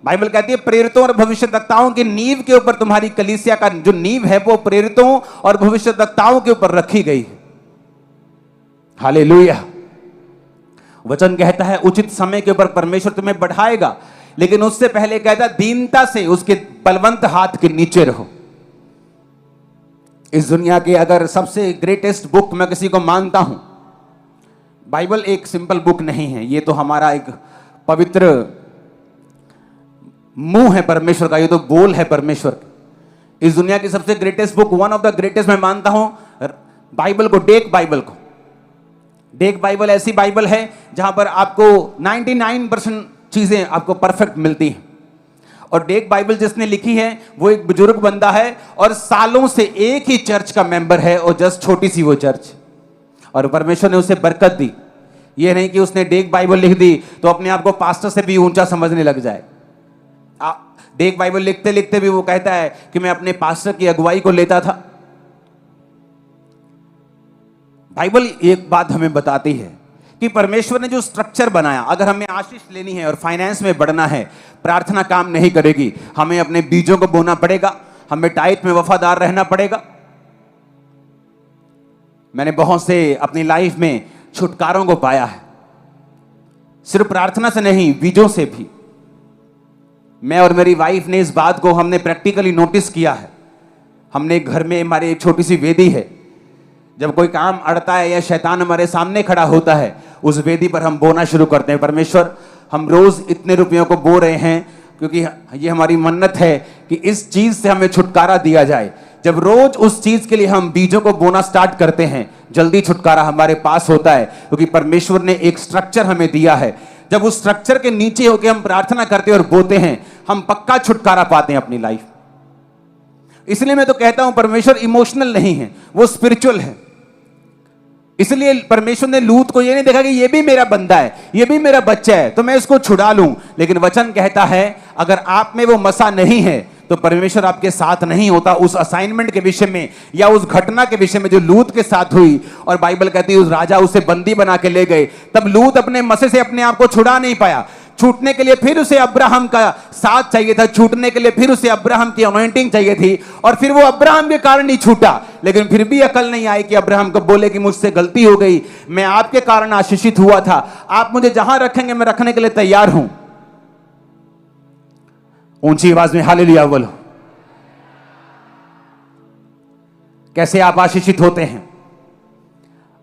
बाइबल कहती है प्रेरितों और भविष्यद्वक्ताओं की नींव के ऊपर तुम्हारी कलीसिया का जो नींव है वो प्रेरितों और भविष्यद्वक्ताओं के ऊपर रखी गई है। हालेलुया। वचन कहता है उचित समय के ऊपर परमेश्वर तुम्हें बढ़ाएगा, लेकिन उससे पहले कहता दीनता से उसके बलवंत हाथ के नीचे रहो। इस दुनिया की अगर सबसे ग्रेटेस्ट बुक मैं किसी को मानता हूं, बाइबल एक सिंपल बुक नहीं है, ये तो हमारा एक पवित्र मुंह है परमेश्वर का, ये तो बोल है परमेश्वर। इस दुनिया की सबसे greatest book, one of the greatest मैं मानता हूं बाइबल को, डेक बाइबल को। डेक बाइबल ऐसी बाइबल है जहां पर आपको 99% चीजें आपको परफेक्ट मिलती हैं। और डेक बाइबल जिसने लिखी है वो एक बुजुर्ग बंदा है और सालों से एक ही चर्च का मेंबर है, और जस्ट छोटी सी वो चर्च, और परमेश्वर ने उसे बरकत दी। ये नहीं कि उसने डेक बाइबल लिख दी तो अपने आप को पास्टर से भी ऊंचा समझने लग जाए। डेक बाइबल लिखते लिखते भी वो कहता है कि मैं अपने पास्टर की अगुवाई को लेता था। बाइबल एक बात हमें बताती है कि परमेश्वर ने जो स्ट्रक्चर बनाया, अगर हमें आशीष लेनी है और फाइनेंस में बढ़ना है, प्रार्थना काम नहीं करेगी। हमें अपने बीजों को बोना पड़ेगा, हमें टाइट में वफादार रहना पड़ेगा। मैंने बहुत से अपनी लाइफ में छुटकारों को पाया है, सिर्फ प्रार्थना से नहीं, बीजों से भी। मैं और मेरी वाइफ ने इस बात को हमने प्रैक्टिकली नोटिस किया है। हमने घर में हमारी एक छोटी सी वेदी है, जब कोई काम अड़ता है या शैतान हमारे सामने खड़ा होता है, उस वेदी पर हम बोना शुरू करते हैं, परमेश्वर हम रोज इतने रुपयों को बो रहे हैं, क्योंकि ये हमारी मन्नत है कि इस चीज से हमें छुटकारा दिया जाए। जब रोज उस चीज के लिए हम बीजों को बोना स्टार्ट करते हैं, जल्दी छुटकारा हमारे पास होता है, क्योंकि परमेश्वर ने एक स्ट्रक्चर हमें दिया है। जब उस स्ट्रक्चर के नीचे होकर हम प्रार्थना करते हैं और बोते हैं, हम पक्का छुटकारा पाते हैं अपनी लाइफ। इसलिए मैं तो कहता हूं परमेश्वर इमोशनल नहीं है, वो स्पिरिचुअल है। इसलिए परमेश्वर ने लूत को ये नहीं देखा कि ये भी मेरा बंदा है, ये भी मेरा बच्चा है, तो मैं इसको छुड़ा लूं। लेकिन वचन कहता है अगर आप में वो मसा नहीं है तो परमेश्वर आपके साथ नहीं होता उस असाइनमेंट के विषय में या उस घटना के विषय में जो लूत के साथ हुई। और बाइबल कहती है उस राजा उसे बंदी बना के ले गए, तब लूत अपने मसे से अपने आप को छुड़ा नहीं पाया। छूटने के लिए फिर उसे अब्राहम का साथ चाहिए था, छूटने के लिए फिर उसे अब्राहम की अनॉइंटिंग चाहिए थी, और फिर वो अब्राहम के कारण ही छूटा। लेकिन फिर भी अकल नहीं आई कि अब्राहम को बोले कि मुझसे गलती हो गई, मैं आपके कारण आशीषित हुआ था, आप मुझे जहां रखेंगे मैं रखने के लिए तैयार हूं। ऊंची आवाज में हालेलुया बोलो। कैसे आप आशीषित होते हैं?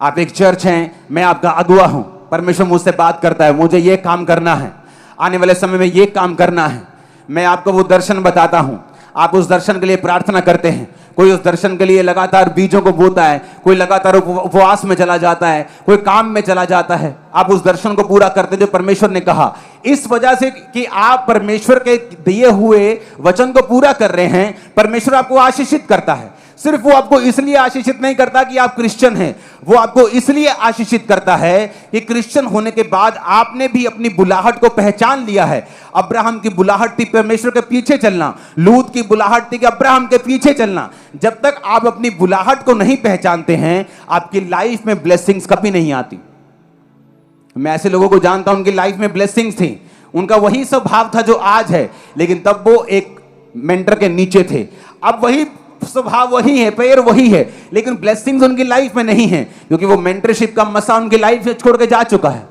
आप एक चर्च हैं, मैं आपका अगुआ हूं, परमेश्वर मुझसे बात करता है, मुझे यह काम करना है, आने वाले समय में यह काम करना है, मैं आपको वो दर्शन बताता हूं, आप उस दर्शन के लिए प्रार्थना करते हैं। कोई उस दर्शन के लिए लगातार बीजों को बोता है, कोई लगातार उपवास में चला जाता है, कोई काम में चला जाता है, आप उस दर्शन को पूरा करते हैं जो परमेश्वर ने कहा। इस वजह से कि आप परमेश्वर के दिए हुए वचन को पूरा कर रहे हैं, परमेश्वर आपको आशीषित करता है। सिर्फ वो आपको इसलिए आशीषित नहीं करता कि आप क्रिश्चियन हैं, वो आपको इसलिए आशीषित करता है कि क्रिश्चियन होने के बाद आपने भी अपनी बुलाहट को पहचान लिया है। अब्राहम की बुलाहट थी परमेश्वर के पीछे चलना, लूत की बुलाहट थी कि अब्राहम के पीछे चलना। जब तक आप अपनी बुलाहट को नहीं पहचानते हैं, आपकी लाइफ में ब्लेसिंग्स कभी नहीं आती। मैं ऐसे लोगों को जानता हूं उनकी लाइफ में ब्लेसिंग्स थी, उनका वही स्वभाव था जो आज है, लेकिन तब वो एक मेंटर के नीचे थे। अब वही स्वभाव वही है, पैर वही है, लेकिन ब्लेसिंग्स उनकी लाइफ में नहीं है, क्योंकि वो मेंटरशिप का मसा उनकी लाइफ से छोड़ के जा चुका है।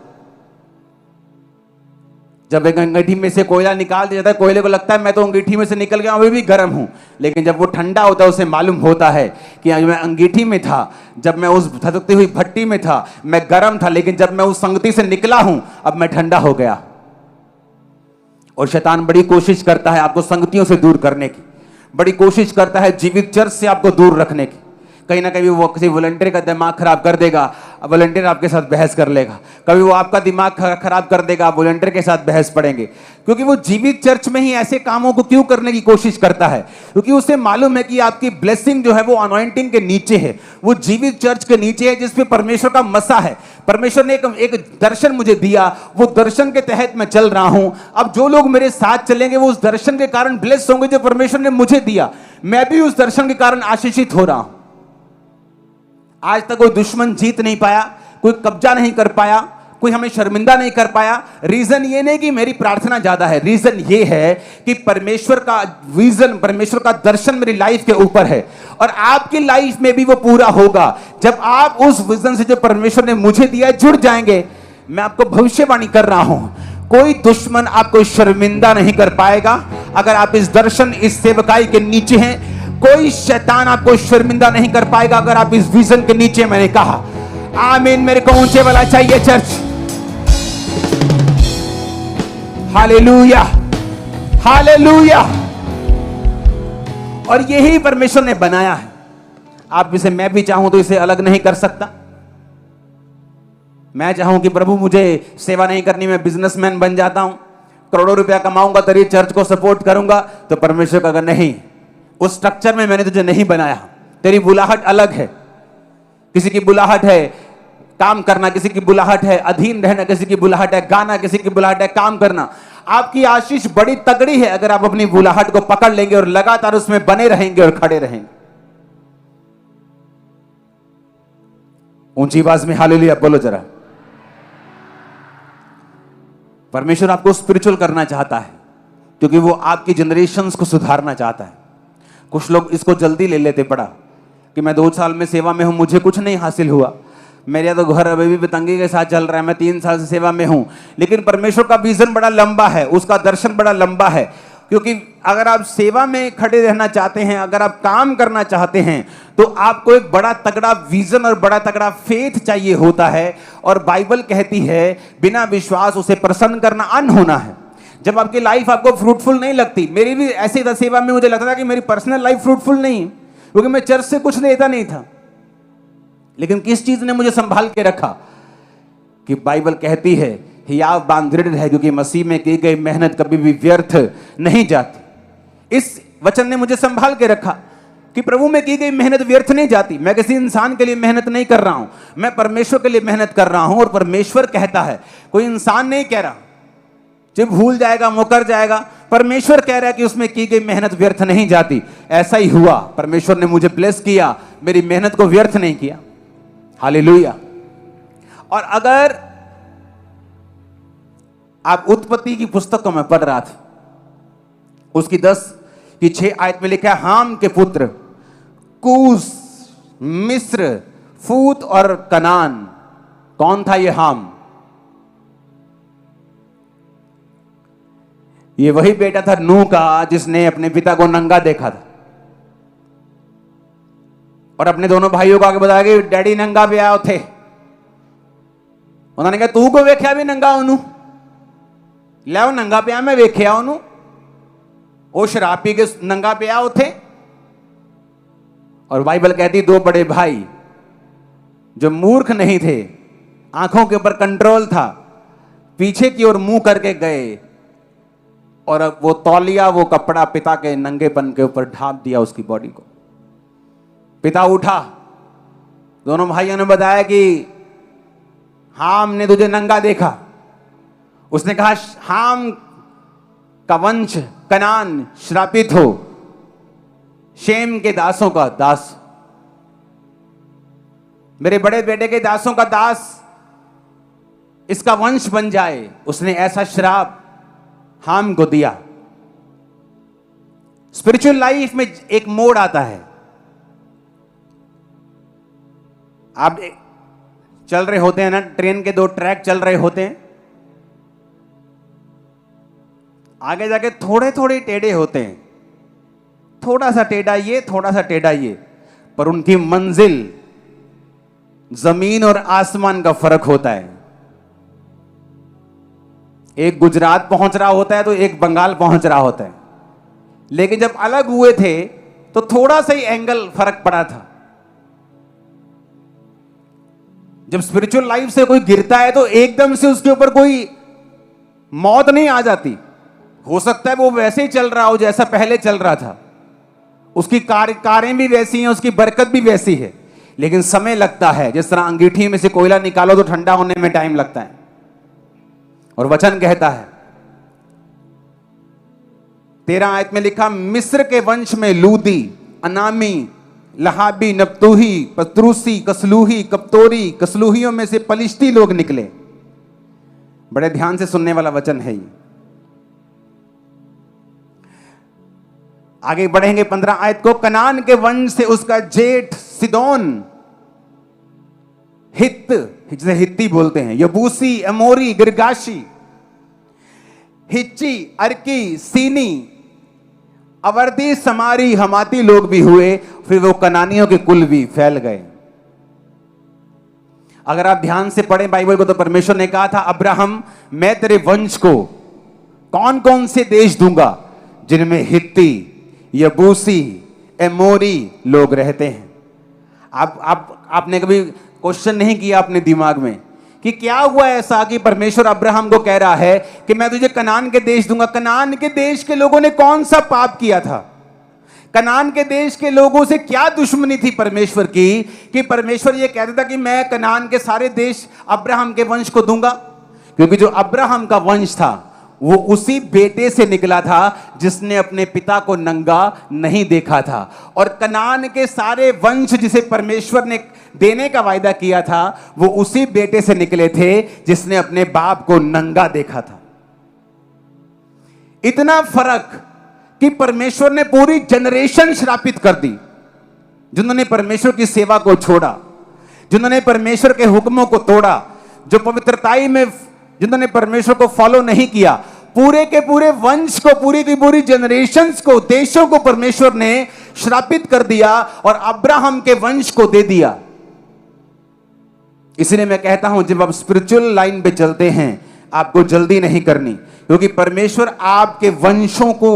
जब एक अंगीठी में से कोयला निकाल दिया जाता है, कोयले को लगता है मैं तो अंगीठी में से निकल गया, अभी भी गर्म हूं, लेकिन जब वो ठंडा होता है उसे मालूम होता है कि मैं अंगीठी में था, जब मैं उस धधकती हुई भट्टी में था मैं गर्म था, लेकिन जब मैं उस संगति से निकला हूं अब मैं ठंडा हो गया। और शैतान बड़ी कोशिश करता है आपको संगतियों से दूर करने की, बड़ी कोशिश करता है जीवित चर्च से आपको दूर रखने की। कहीं ना कहीं वो किसी वॉलंटियर का दिमाग खराब कर देगा, वॉलंटियर आपके साथ बहस कर लेगा, कभी वो आपका दिमाग खराब कर देगा, वॉलंटियर के साथ बहस पड़ेंगे, क्योंकि वो जीवित चर्च में ही ऐसे कामों को क्यों करने की कोशिश करता है? क्योंकि उसे मालूम है कि आपकी ब्लेसिंग जो है वो अनॉइंटिंग के नीचे है, वो जीवित चर्च के नीचे है जिसपे परमेश्वर का मसा है। परमेश्वर ने एक दर्शन मुझे दिया, वो दर्शन के तहत मैं चल रहा हूं। अब जो लोग मेरे साथ चलेंगे वो उस दर्शन के कारण ब्लेस होंगे जो परमेश्वर ने मुझे दिया, मैं भी उस दर्शन के कारण आशीषित हो रहा हूं। आज तक कोई दुश्मन जीत नहीं पाया, कोई कब्जा नहीं कर पाया, कोई हमें शर्मिंदा नहीं कर पाया। रीजन ये नहीं कि मेरी प्रार्थना ज्यादा है, रीजन ये है कि परमेश्वर का विजन, परमेश्वर का दर्शन मेरी लाइफ के ऊपर है, और आपकी लाइफ में भी वो पूरा होगा जब आप उस विजन से जो परमेश्वर ने मुझे दिया है जुड़ जाएंगे। मैं आपको भविष्यवाणी कर रहा हूं, कोई दुश्मन आपको शर्मिंदा नहीं कर पाएगा अगर आप इस दर्शन, इस सेवकाई के नीचे हैं। कोई शैतान आपको शर्मिंदा नहीं कर पाएगा अगर आप इस विजन के नीचे। मैंने कहा आमीन। मेरे को ऊंचे वाला चाहिए चर्च। Hallelujah, hallelujah. और यही परमेश्वर ने बनाया है। आप इसे, मैं भी चाहूं तो इसे अलग नहीं कर सकता। मैं चाहूं कि प्रभु मुझे सेवा नहीं करनी, मैं बिजनेसमैन बन जाता हूं, करोड़ों रुपया कमाऊंगा तभी चर्च को सपोर्ट करूंगा, तो परमेश्वर का नहीं, उस स्ट्रक्चर में मैंने तुझे नहीं बनाया। तेरी बुलाहट अलग है। किसी की बुलाहट है काम करना, किसी की बुलाहट है अधीन रहना, किसी की बुलाहट है गाना, किसी की बुलाहट है काम करना। आपकी आशीष बड़ी तगड़ी है अगर आप अपनी बुलाहट को पकड़ लेंगे और लगातार उसमें बने रहेंगे और खड़े रहेंगे। ऊंची आवाज में हालेलुया बोलो जरा। परमेश्वर आपको स्पिरिचुअल करना चाहता है क्योंकि वो आपकी जनरेशंस को सुधारना चाहता है। कुछ लोग इसको जल्दी ले लेते पड़ा कि मैं 2 साल में सेवा में हूं, मुझे कुछ नहीं हासिल हुआ, मेरा तो घर अभी भी तंगी के साथ चल रहा है, मैं 3 साल से सेवा में हूं। लेकिन परमेश्वर का विजन बड़ा लंबा है, उसका दर्शन बड़ा लंबा है। क्योंकि अगर आप सेवा में खड़े रहना चाहते हैं, अगर आप काम करना चाहते हैं, तो आपको एक बड़ा तगड़ा विजन और बड़ा तगड़ा फेथ चाहिए होता है। और बाइबल कहती है बिना विश्वास उसे प्रसन्न करना अनहोना है। जब आपकी लाइफ आपको फ्रूटफुल नहीं लगती, मेरी भी ऐसे था सेवा में, मुझे लगता था कि मेरी पर्सनल लाइफ फ्रूटफुल नहीं है क्योंकि मैं चर्च से कुछ लेता नहीं था। लेकिन किस चीज ने मुझे संभाल के रखा कि बाइबल कहती है हियाव बांध दृढ़ है क्योंकि मसीह में की गई मेहनत कभी भी व्यर्थ नहीं जाती। इस वचन ने मुझे संभाल के रखा कि प्रभु में की गई मेहनत व्यर्थ नहीं जाती। मैं किसी इंसान के लिए मेहनत नहीं कर रहा हूं, मैं परमेश्वर के लिए मेहनत कर रहा हूं। और परमेश्वर कहता है, कोई इंसान नहीं कह रहा जो भूल जाएगा मुकर जाएगा, परमेश्वर कह रहा है कि उसमें की गई मेहनत व्यर्थ नहीं जाती। ऐसा ही हुआ, परमेश्वर ने मुझे ब्लेस किया, मेरी मेहनत को व्यर्थ नहीं किया। हालेलुया। और अगर आप उत्पत्ति की पुस्तक को मैं पढ़ रहा था, उसकी 10 आयत में लिखा है, हाम के पुत्र कूस, मिस्र, फूत और कनान। कौन था ये हाम? ये वही बेटा था नूह का जिसने अपने पिता को नंगा देखा था और अपने दोनों भाइयों को आगे बताया कि डैडी नंगा पे आए थे। उन्होंने कहा तू को वेख्या भी नंगा ओनू, लो नंगा पे आ, मैं वेख्या ओनू, वो शराब पी के नंगा पे आओ थे। और बाइबल कहती 2 बड़े भाई जो मूर्ख नहीं थे, आंखों के ऊपर कंट्रोल था, पीछे की ओर मुंह करके गए और वो तौलिया, वो कपड़ा पिता के नंगेपन के ऊपर ढांप दिया उसकी बॉडी को। पिता उठा, दोनों भाइयों ने बताया कि हाम ने तुझे नंगा देखा। उसने कहा हाम का वंश कनान श्रापित हो, शेम के दासों का दास, मेरे बड़े बेटे के दासों का दास इसका वंश बन जाए। उसने ऐसा श्राप हाम को दिया। स्पिरिचुअल लाइफ में एक मोड़ आता है। आप चल रहे होते हैं ना, ट्रेन के 2 ट्रैक चल रहे होते हैं, आगे जाके थोड़े थोड़े टेढ़े होते हैं, थोड़ा सा टेढ़ा ये, थोड़ा सा टेढ़ा ये, पर उनकी मंजिल जमीन और आसमान का फर्क होता है। एक गुजरात पहुंच रहा होता है तो एक बंगाल पहुंच रहा होता है। लेकिन जब अलग हुए थे तो थोड़ा सा ही एंगल फर्क पड़ा था। जब स्पिरिचुअल लाइफ से कोई गिरता है तो एकदम से उसके ऊपर कोई मौत नहीं आ जाती। हो सकता है वो वैसे ही चल रहा हो जैसा पहले चल रहा था, उसकी कारें भी वैसी हैं, उसकी बरकत भी वैसी है, लेकिन समय लगता है। जिस तरह अंगीठी में से कोयला निकालो तो ठंडा होने में टाइम लगता है। और वचन कहता है 13 आयत में लिखा, मिस्र के वंश में लूदी, अनामी, लहाबी, नप्तूही, पत्रूसी, कसलूही, कप्तोरी, कसलूहियों में से पलिश्ती लोग निकले। बड़े ध्यान से सुनने वाला वचन है ये। आगे बढ़ेंगे 15 आयत को, कनान के वंश से उसका जेठ सिदोन, हित जिसे हित्ती बोलते हैं, यबूसी, अमोरी, गिरगाशी, हिच्ची, अर्की, सीनी, अवर्दी, समारी, हमाती लोग भी हुए। फिर वो कनानियों के कुल भी फैल गए। अगर आप ध्यान से पढ़ें बाइबल को तो परमेश्वर ने कहा था, अब्राहम मैं तेरे वंश को कौन कौन से देश दूंगा जिनमें हित्ती, यबूसी, एमोरी लोग रहते हैं। आपने कभी क्वेश्चन नहीं किया अपने दिमाग में कि क्या हुआ ऐसा कि परमेश्वर अब्राहम को कह रहा है कि मैं तुझे कनान के देश दूंगा? कनान के देश के लोगों ने कौन सा पाप किया था? कनान के देश के लोगों से क्या दुश्मनी थी परमेश्वर की कि परमेश्वर ये कहता था कि मैं कनान के सारे देश अब्राहम के वंश को दूंगा? क्योंकि जो अब्राहम का वंश था वो उसी बेटे से निकला था जिसने अपने पिता को नंगा नहीं देखा था। और कनान के सारे वंश जिसे परमेश्वर ने देने का वायदा किया था, वो उसी बेटे से निकले थे जिसने अपने बाप को नंगा देखा था। इतना फर्क कि परमेश्वर ने पूरी जनरेशन श्रापित कर दी जिन्होंने परमेश्वर की सेवा को छोड़ा, जिन्होंने परमेश्वर के हुक्मों को तोड़ा, जो पवित्रताई में जिन्होंने परमेश्वर को फॉलो नहीं किया। पूरे के पूरे वंश को, पूरी की पूरी जनरेशंस को, देशों को परमेश्वर ने श्रापित कर दिया और अब्राहम के वंश को दे दिया। इसलिए मैं कहता हूं, जब आप स्पिरिचुअल लाइन पे चलते हैं, आपको जल्दी नहीं करनी, क्योंकि परमेश्वर आपके वंशों को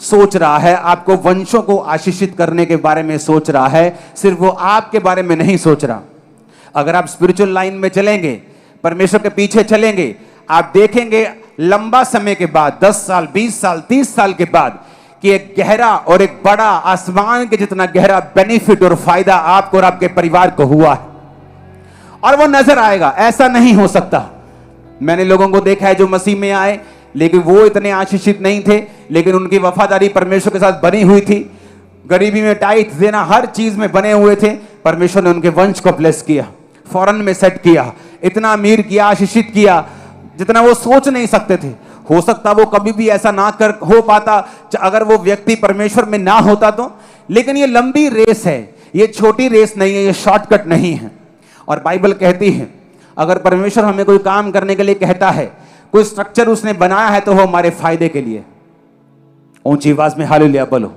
सोच रहा है, आपको वंशों को आशीषित करने के बारे में सोच रहा है, सिर्फ वो आपके बारे में नहीं सोच रहा। अगर आप स्पिरिचुअल लाइन में चलेंगे, परमेश्वर के पीछे चलेंगे, आप देखेंगे लंबा समय के बाद, 10 साल, 20 साल, 30 साल के बाद, कि एक गहरा और एक बड़ा, आसमान के जितना गहरा बेनिफिट और फायदा आपको और आपके परिवार को हुआ है, और वो नजर आएगा। ऐसा नहीं हो सकता। मैंने लोगों को देखा है जो मसीह में आए, लेकिन वो इतने आशीषित नहीं थे, लेकिन उनकी वफादारी परमेश्वर के साथ बनी हुई थी। गरीबी में टाइट देना, हर चीज में बने हुए थे। परमेश्वर ने उनके वंश को ब्लेस किया, फौरन में सेट किया, इतना अमीर किया, आशीषित किया, जितना वो सोच नहीं सकते थे। हो सकता वो कभी भी ऐसा ना कर हो पाता अगर वो व्यक्ति परमेश्वर में ना होता तो। लेकिन ये लंबी रेस है, ये छोटी रेस नहीं है, ये शॉर्टकट नहीं है। और बाइबल कहती है, अगर परमेश्वर हमें कोई काम करने के लिए कहता है, कोई स्ट्रक्चर उसने बनाया है, तो वो हमारे फायदे के लिए। ऊंची आवाज में हालेलुया बोलो।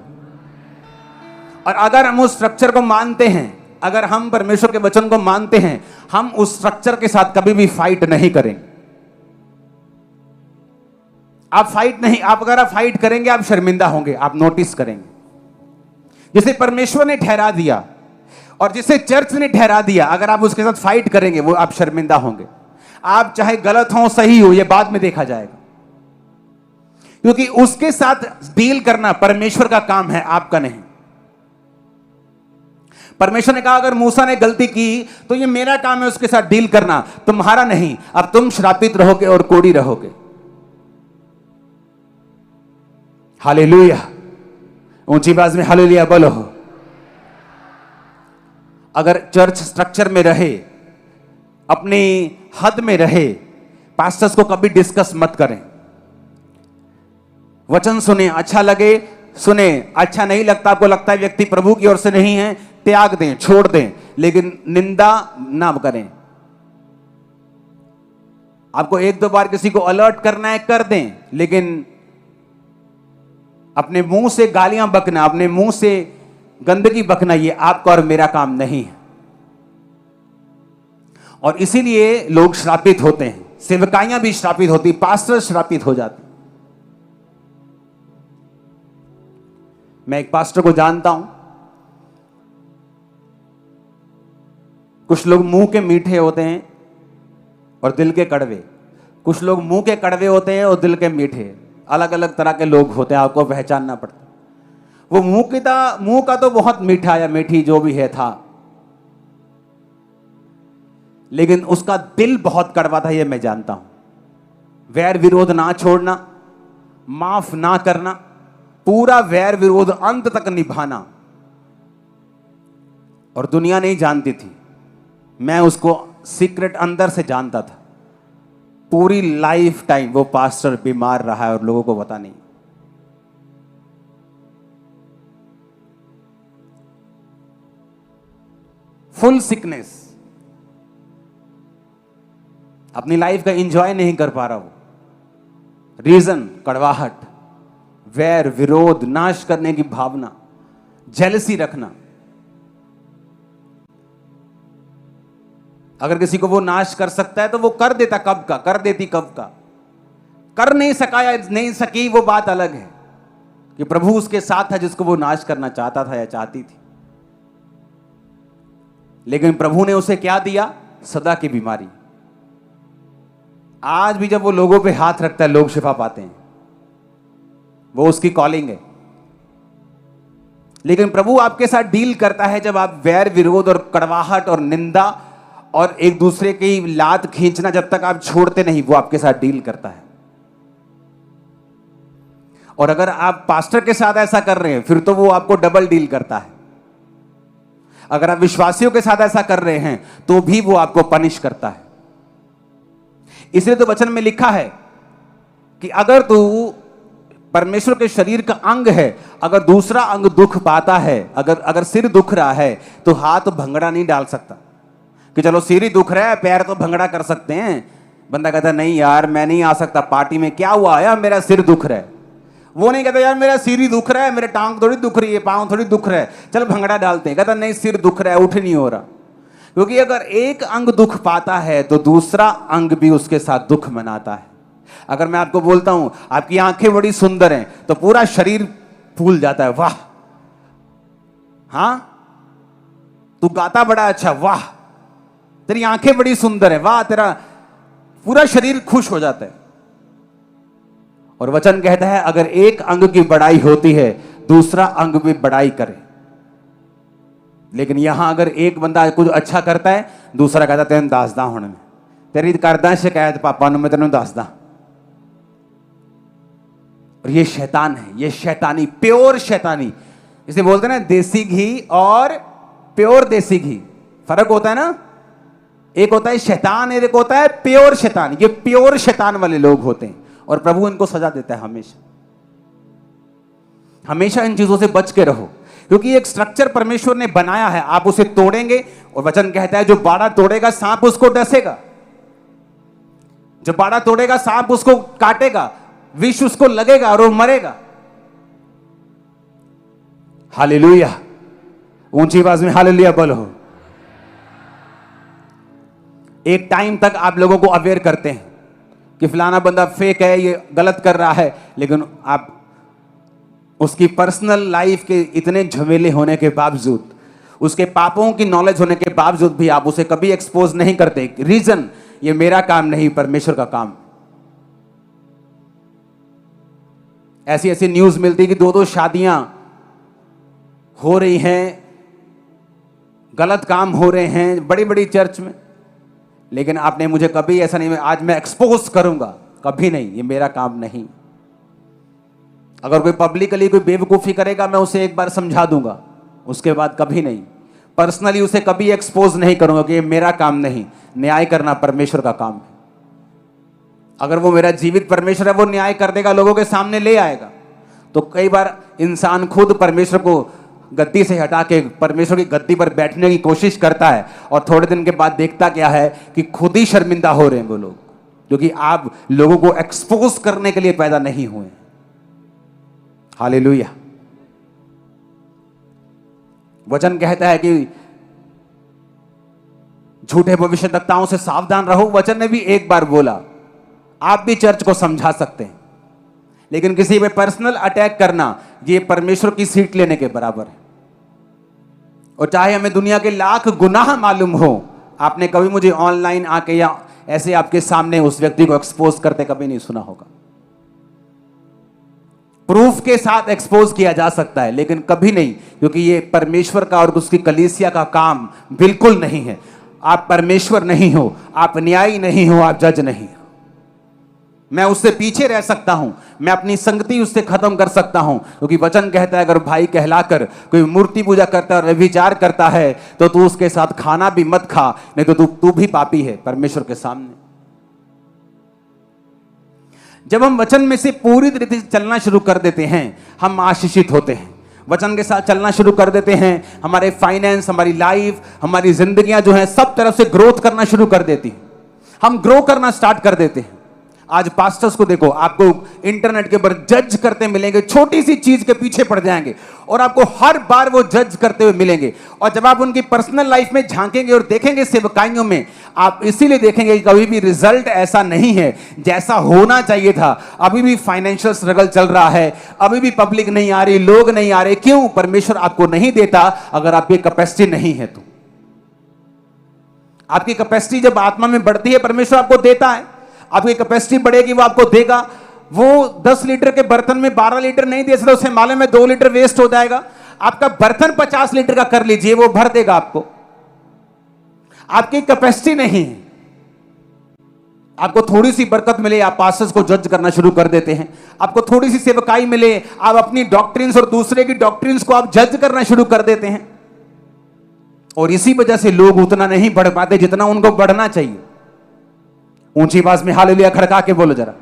और अगर हम उस स्ट्रक्चर को मानते हैं, अगर हम परमेश्वर के वचन को मानते हैं, हम उस स्ट्रक्चर के साथ कभी भी फाइट नहीं करेंगे। आप अगर आप फाइट करेंगे, आप शर्मिंदा होंगे, आप नोटिस करेंगे। जिसे परमेश्वर ने ठहरा दिया और जिसे चर्च ने ठहरा दिया, अगर आप उसके साथ फाइट करेंगे, वो आप शर्मिंदा होंगे। आप चाहे गलत हो सही हो, ये बाद में देखा जाएगा, क्योंकि उसके साथ डील करना परमेश्वर का काम है, आपका नहीं। परमेश्वर ने कहा, अगर मूसा ने गलती की तो ये मेरा काम है उसके साथ डील करना, तुम्हारा नहीं। अब तुम श्रापित रहोगे और कोड़ी रहोगे। हालेलुया। ऊंची आवाज में हालेलुया बोलो। अगर चर्च स्ट्रक्चर में रहे, अपनी हद में रहे, पास्टर्स को कभी डिस्कस मत करें। वचन सुने, अच्छा लगे सुने, अच्छा नहीं लगता, आपको लगता है व्यक्ति प्रभु की ओर से नहीं है, त्याग दें, छोड़ दें, लेकिन निंदा ना करें। आपको 1-2 बार किसी को अलर्ट करना है, कर दें, लेकिन अपने मुंह से गालियां बकना, अपने मुंह से गंदगी बकना, ये आपका और मेरा काम नहीं है। और इसीलिए लोग श्रापित होते हैं, सेवकाइयां भी श्रापित होती, पास्टर श्रापित हो जाते। मैं एक पास्टर को जानता हूं, कुछ लोग मुंह के मीठे होते हैं और दिल के कड़वे, कुछ लोग मुंह के कड़वे होते हैं और दिल के मीठे। अलग अलग तरह के लोग होते हैं, आपको पहचानना पड़ता है। वो मुंह का तो बहुत मीठा या मीठी जो भी है था, लेकिन उसका दिल बहुत कड़वा था, ये मैं जानता हूं। वैर विरोध ना छोड़ना, माफ ना करना, पूरा वैर विरोध अंत तक निभाना। और दुनिया नहीं जानती थी, मैं उसको सीक्रेट अंदर से जानता था। पूरी लाइफ टाइम वो पास्टर बीमार रहा है और लोगों को पता नहीं। फुल सिकनेस, अपनी लाइफ का एंजॉय नहीं कर पा रहा। वो रीजन कड़वाहट, वैर विरोध, नाश करने की भावना, जेलसी रखना। अगर किसी को वो नाश कर सकता है तो वो कर देता कब का, कर देती कब का। कर नहीं सका या नहीं सकी, वो बात अलग है कि प्रभु उसके साथ था जिसको वो नाश करना चाहता था या चाहती थी। लेकिन प्रभु ने उसे क्या दिया? सदा की बीमारी। आज भी जब वो लोगों पे हाथ रखता है, लोग शिफा पाते हैं, वो उसकी कॉलिंग है। लेकिन प्रभु आपके साथ डील करता है जब आप वैर विरोध और कड़वाहट और निंदा और एक दूसरे की लात खींचना जब तक आप छोड़ते नहीं, वो आपके साथ डील करता है। और अगर आप पास्टर के साथ ऐसा कर रहे हैं फिर तो वो आपको डबल डील करता है। अगर आप विश्वासियों के साथ ऐसा कर रहे हैं तो भी वो आपको पनिश करता है। इसलिए तो वचन में लिखा है कि अगर तू परमेश्वर के शरीर का अंग है, अगर दूसरा अंग दुख पाता है, अगर सिर दुख रहा है तो हाथ भंगड़ा नहीं डाल सकता कि चलो सिर ही दुख रहा है, पैर तो भंगड़ा कर सकते हैं। बंदा कहता नहीं यार मैं नहीं आ सकता पार्टी में, क्या हुआ यार मेरा सिर दुख रहा है। वो नहीं कहता यार मेरा सिर ही दुख रहा है, मेरे टांग थोड़ी दुख रही है, पांव थोड़ी दुख रहा है, चल भंगड़ा डालते हैं। कहता नहीं सिर दुख रहा है, उठ नहीं हो रहा। क्योंकि अगर एक अंग दुख पाता है तो दूसरा अंग भी उसके साथ दुख मनाता है। अगर मैं आपको बोलता हूं आपकी आंखें बड़ी सुंदर हैं तो पूरा शरीर फूल जाता है, वाह। हां, तू गाता बड़ा अच्छा, वाह। तेरी आंखें बड़ी सुंदर है, वाह। तेरा पूरा शरीर खुश हो जाता है। और वचन कहता है अगर एक अंग की बड़ाई होती है दूसरा अंग भी बड़ाई करे। लेकिन यहां अगर एक बंदा कुछ अच्छा करता है दूसरा कहता तेन दसदा हुण तेरी करदा शिकायत पापा नु, मैं तेन दसदा। और ये शैतान है, ये शैतानी, प्योर शैतानी। इसे बोलते हैं ना देसी घी और प्योर देसी घी, फर्क होता है ना। एक होता है शैतान, एक होता है प्योर शैतान। ये प्योर शैतान वाले लोग होते हैं और प्रभु इनको सजा देता है। हमेशा हमेशा इन चीजों से बच के रहो, क्योंकि एक स्ट्रक्चर परमेश्वर ने बनाया है, आप उसे तोड़ेंगे। और वचन कहता है जो बाड़ा तोड़ेगा सांप उसको डसेगा, जो बाड़ा तोड़ेगा सांप उसको काटेगा, विष उसको लगेगा और वो मरेगा। हालेलुया, ऊंची आवाज में हालेलुया बोलो। एक टाइम तक आप लोगों को अवेयर करते हैं कि फलाना बंदा फेक है, ये गलत कर रहा है, लेकिन आप उसकी पर्सनल लाइफ के इतने झमेले होने के बावजूद, उसके पापों की नॉलेज होने के बावजूद भी आप उसे कभी एक्सपोज नहीं करते। रीजन, ये मेरा काम नहीं, परमेश्वर का काम। ऐसी ऐसी न्यूज मिलती है कि दो शादियां हो रही हैं, गलत काम हो रहे हैं बड़ी बड़ी चर्च में, लेकिन आपने मुझे कभी ऐसा नहीं, आज मैं एक्सपोज करूंगा, कभी नहीं, ये मेरा काम नहीं। अगर कोई पब्लिकली कोई बेवकूफी करेगा मैं उसे एक बार समझा दूंगा, उसके बाद कभी नहीं। पर्सनली उसे कभी एक्सपोज नहीं करूंगा कि ये मेरा काम नहीं, न्याय करना परमेश्वर का काम है। अगर वो मेरा जीवित परमेश्वर है, वो न्याय कर देगा, लोगों के सामने ले आएगा। तो कई बार इंसान खुद परमेश्वर को गद्दी से हटा के परमेश्वर की गद्दी पर बैठने की कोशिश करता है और थोड़े दिन के बाद देखता क्या है कि खुद ही शर्मिंदा हो रहे हैं वो लोग, क्योंकि आप लोगों को एक्सपोज करने के लिए पैदा नहीं हुए। हालेलुया। वचन कहता है कि झूठे भविष्यद्वक्ताओं से सावधान रहो। वचन ने भी एक बार बोला, आप भी चर्च को समझा सकते हैं, लेकिन किसी पे पर्सनल अटैक करना ये परमेश्वर की सीट लेने के बराबर है। और चाहे हमें दुनिया के लाख गुनाह मालूम हो, आपने कभी मुझे ऑनलाइन आके या ऐसे आपके सामने उस व्यक्ति को एक्सपोज करते कभी नहीं सुना होगा। प्रूफ के साथ एक्सपोज किया जा सकता है, लेकिन कभी नहीं, क्योंकि ये परमेश्वर का और उसकी कलीसिया का काम बिल्कुल नहीं है। आप परमेश्वर नहीं हो, आप न्यायी नहीं हो, आप जज नहीं हो। मैं उससे पीछे रह सकता हूं, मैं अपनी संगति उससे खत्म कर सकता हूं, क्योंकि वचन कहता है अगर भाई कहलाकर कोई मूर्ति पूजा करता है और व्यभिचार करता है तो तू उसके साथ खाना भी मत खा, नहीं तो तू भी पापी है परमेश्वर के सामने। जब हम वचन में से पूरी तरीके से चलना शुरू कर देते हैं हम आशीषित होते हैं। वचन के साथ चलना शुरू कर देते हैं, हमारे फाइनेंस, हमारी लाइफ, हमारी जिंदगियां जो हैं सब तरफ से ग्रोथ करना शुरू कर देती हैं। हम ग्रो करना स्टार्ट कर देते हैं। आज पास्टर्स को देखो, आपको इंटरनेट के ऊपर जज करते मिलेंगे, छोटी सी चीज के पीछे पड़ जाएंगे और आपको हर बार वो जज करते हुए मिलेंगे। और जब आप उनकी पर्सनल लाइफ में झांकेंगे और देखेंगे सेवकाइयों में, आप इसीलिए देखेंगे कि कभी भी रिजल्ट ऐसा नहीं है जैसा होना चाहिए था। अभी भी फाइनेंशियल स्ट्रगल चल रहा है, अभी भी पब्लिक नहीं आ रही, लोग नहीं आ रहे। क्यों? परमेश्वर आपको नहीं देता अगर आपकी कैपेसिटी नहीं है तो। आपकी कैपेसिटी जब आत्मा में बढ़ती है परमेश्वर आपको देता है। आपकी कैपेसिटी बढ़ेगी, वो आपको देगा। वो 10 लीटर के बर्तन में 12 लीटर नहीं दे सकता, उसे मालूम है 2 लीटर वेस्ट हो जाएगा। आपका बर्तन 50 लीटर का कर लीजिए, वो भर देगा आपको। आपकी कैपेसिटी नहीं है। आपको थोड़ी सी बरकत मिले, आप पास्टर्स को जज करना शुरू कर देते हैं। आपको थोड़ी सी सेवकाई मिले, आप अपनी डॉक्ट्रिन्स और दूसरे की डॉक्ट्रिन्स को आप जज करना शुरू कर देते हैं। और इसी वजह से लोग उतना नहीं बढ़ पाते जितना उनको बढ़ना चाहिए। ऊंची आवाज में हालेलुया खड़का के बोलो जरा।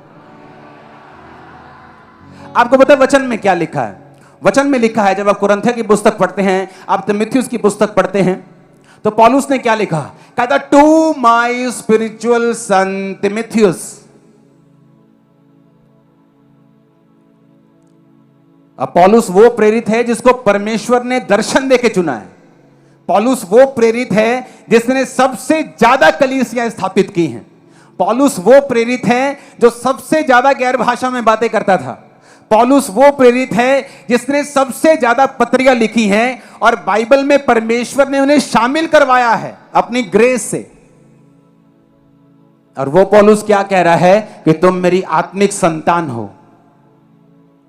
आपको पता है वचन में क्या लिखा है? वचन में लिखा है, जब आप कुरिन्थियों की पुस्तक पढ़ते हैं, आप तीमुथियुस की पुस्तक पढ़ते हैं, तो पौलुस ने क्या लिखा? कहता टू माय स्पिरिचुअल सन तीमुथियुस। अब पौलुस वो प्रेरित है जिसको परमेश्वर ने दर्शन देके चुना है। पौलुस वो प्रेरित है जिसने सबसे ज्यादा कलीसियां स्थापित की हैं। पौलुस वो प्रेरित है जो सबसे ज्यादा गैर भाषा में बातें करता था। पौलुस वो प्रेरित है जिसने सबसे ज्यादा पत्रियां लिखी हैं और बाइबल में परमेश्वर ने उन्हें शामिल करवाया है अपनी ग्रेस से। और वो पौलुस क्या कह रहा है कि तुम मेरी आत्मिक संतान हो।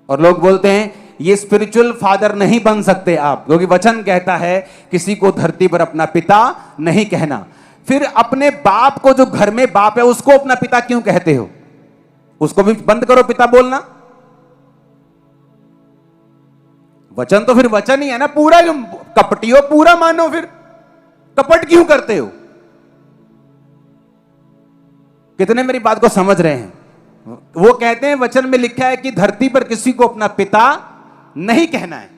और लोग बोलते हैं ये स्पिरिचुअल फादर नहीं बन सकते आप, क्योंकि वचन कहता है किसी को धरती पर अपना पिता नहीं कहना। फिर अपने बाप को, जो घर में बाप है, उसको अपना पिता क्यों कहते हो? उसको भी बंद करो पिता बोलना। वचन तो फिर वचन ही है ना, पूरा जो कपटी हो पूरा मानो, फिर कपट क्यों करते हो? कितने मेरी बात को समझ रहे हैं? वो कहते हैं वचन में लिखा है कि धरती पर किसी को अपना पिता नहीं कहना है।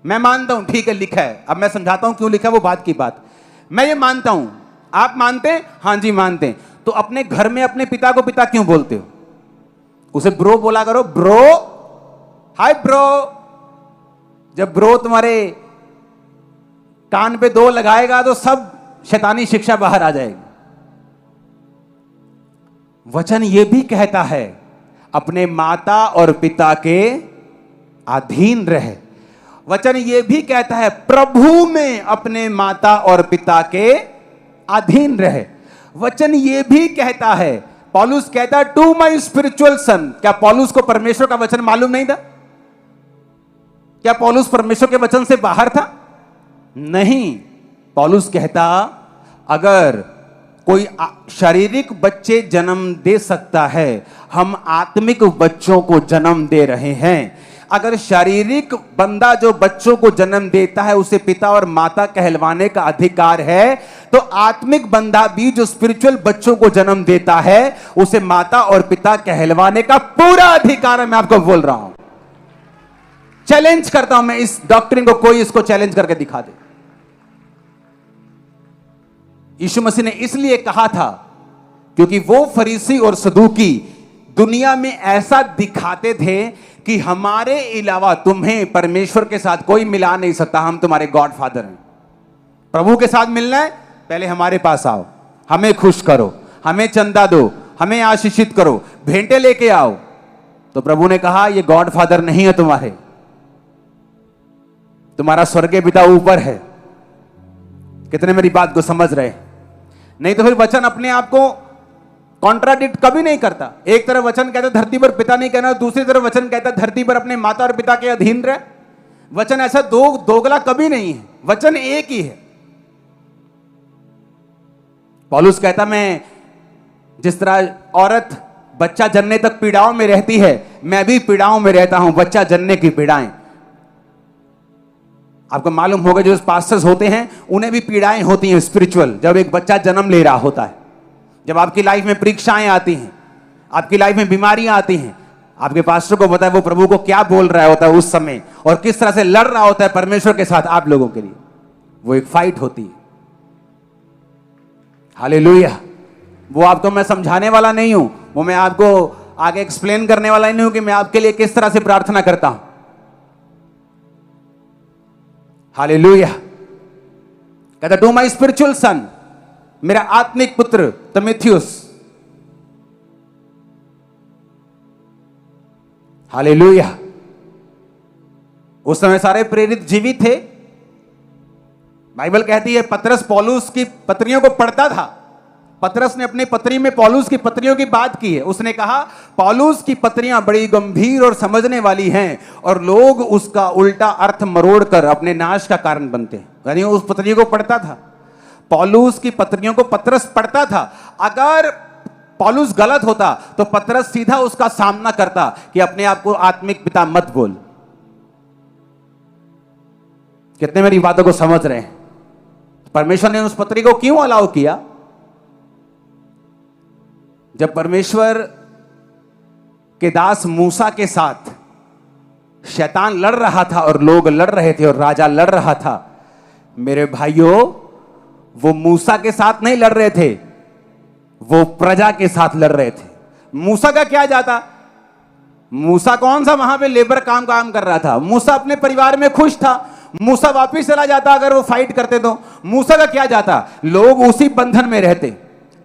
मैं मानता हूं, ठीक है लिखा है। अब मैं समझाता हूं क्यों लिखा है, वो बात की बात। मैं ये मानता हूं, आप मानते हैं? हां जी मानते हैं। तो अपने घर में अपने पिता को पिता क्यों बोलते हो? उसे ब्रो बोला करो, ब्रो, हाय ब्रो। जब ब्रो तुम्हारे कान पे दो लगाएगा तो सब शैतानी शिक्षा बाहर आ जाएगी। वचन यह भी कहता है अपने माता और पिता के अधीन रहे। वचन यह भी कहता है प्रभु में अपने माता और पिता के अधीन रहे। वचन यह भी कहता है, पौलुस कहता है टू माय स्पिरिचुअल सन। क्या पौलुस को परमेश्वर का वचन मालूम नहीं था? क्या पौलुस परमेश्वर के वचन से बाहर था? नहीं। पौलुस कहता अगर कोई शारीरिक बच्चे जन्म दे सकता है, हम आत्मिक बच्चों को जन्म दे रहे हैं। अगर शारीरिक बंदा जो बच्चों को जन्म देता है उसे पिता और माता कहलवाने का अधिकार है, तो आत्मिक बंदा भी जो स्पिरिचुअल बच्चों को जन्म देता है उसे माता और पिता कहलवाने का पूरा अधिकार है। मैं आपको बोल रहा हूं, चैलेंज करता हूं मैं इस डॉक्ट्रिन को, कोई इसको चैलेंज करके दिखा दे। यीशु मसीह ने इसलिए कहा था क्योंकि वो फरीसी और सदूकी दुनिया में ऐसा दिखाते थे कि हमारे अलावा तुम्हें परमेश्वर के साथ कोई मिला नहीं सकता, हम तुम्हारे गॉड फादर हैं। प्रभु के साथ मिलना है, पहले हमारे पास आओ, हमें खुश करो, हमें चंदा दो, हमें आशीषित करो, भेंटे लेके आओ। तो प्रभु ने कहा ये गॉड फादर नहीं है तुम्हारे, तुम्हारा स्वर्गीय पिता ऊपर है। कितने मेरी बात को समझ रहे? नहीं तो फिर वचन अपने आप को कॉन्ट्राडिक्ट कभी नहीं करता। एक तरफ वचन कहता धरती पर पिता नहीं कहना, दूसरी तरफ वचन कहता धरती पर अपने माता और पिता के अधीन रहे। वचन ऐसा दोगला कभी नहीं है, वचन एक ही है। पौलुस कहता मैं जिस तरह औरत बच्चा जनने तक पीड़ाओं में रहती है, मैं भी पीड़ाओं में रहता हूं, बच्चा जनने की पीड़ाएं। आपको मालूम होगा जो पास्टर्स होते हैं उन्हें भी पीड़ाएं होती हैं स्पिरिचुअल, जब एक बच्चा जन्म ले रहा होता है, जब आपकी लाइफ में परीक्षाएं आती हैं, आपकी लाइफ में बीमारियां आती हैं। आपके पास्टर को पता है वो प्रभु को क्या बोल रहा होता है उस समय और किस तरह से लड़ रहा होता है परमेश्वर के साथ आप लोगों के लिए। वो एक फाइट होती है। हालेलुया। वो आपको मैं समझाने वाला नहीं हूं, वो मैं आपको आगे एक्सप्लेन करने वाला नहीं हूं कि मैं आपके लिए किस तरह से प्रार्थना करता हूं। हालेलुया। कहता टू माय स्पिरिचुअल सन, मेरा आत्मिक पुत्र तीमुथियुस। हालेलुया। उस समय सारे प्रेरित जीवित थे। बाइबल कहती है पतरस पौलुस की पत्रियों को पढ़ता था। पतरस ने अपनी पत्री में पौलुस की पत्रियों की बात की है। उसने कहा पौलुस की पत्रियां बड़ी गंभीर और समझने वाली हैं और लोग उसका उल्टा अर्थ मरोड़कर अपने नाश का कारण बनते हैं। यानी उस पत्रियों को पढ़ता था, पौलुस की पत्रियों को पतरस पढ़ता था। अगर पौलुस गलत होता तो पतरस सीधा उसका सामना करता कि अपने आप को आत्मिक पिता मत बोल। कितने मेरी बातों को समझ रहे हैं? परमेश्वर ने उस पत्री को क्यों अलाउ किया? जब परमेश्वर के दास मूसा के साथ शैतान लड़ रहा था और लोग लड़ रहे थे और राजा लड़ रहा था, मेरे भाइयों, वो मूसा के साथ नहीं लड़ रहे थे, वो प्रजा के साथ लड़ रहे थे। मूसा का क्या जाता? मूसा कौन सा वहां पे लेबर काम कर रहा था? मूसा अपने परिवार में खुश था। मूसा वापिस चला जाता अगर वो फाइट करते तो। मूसा का क्या जाता? लोग उसी बंधन में रहते।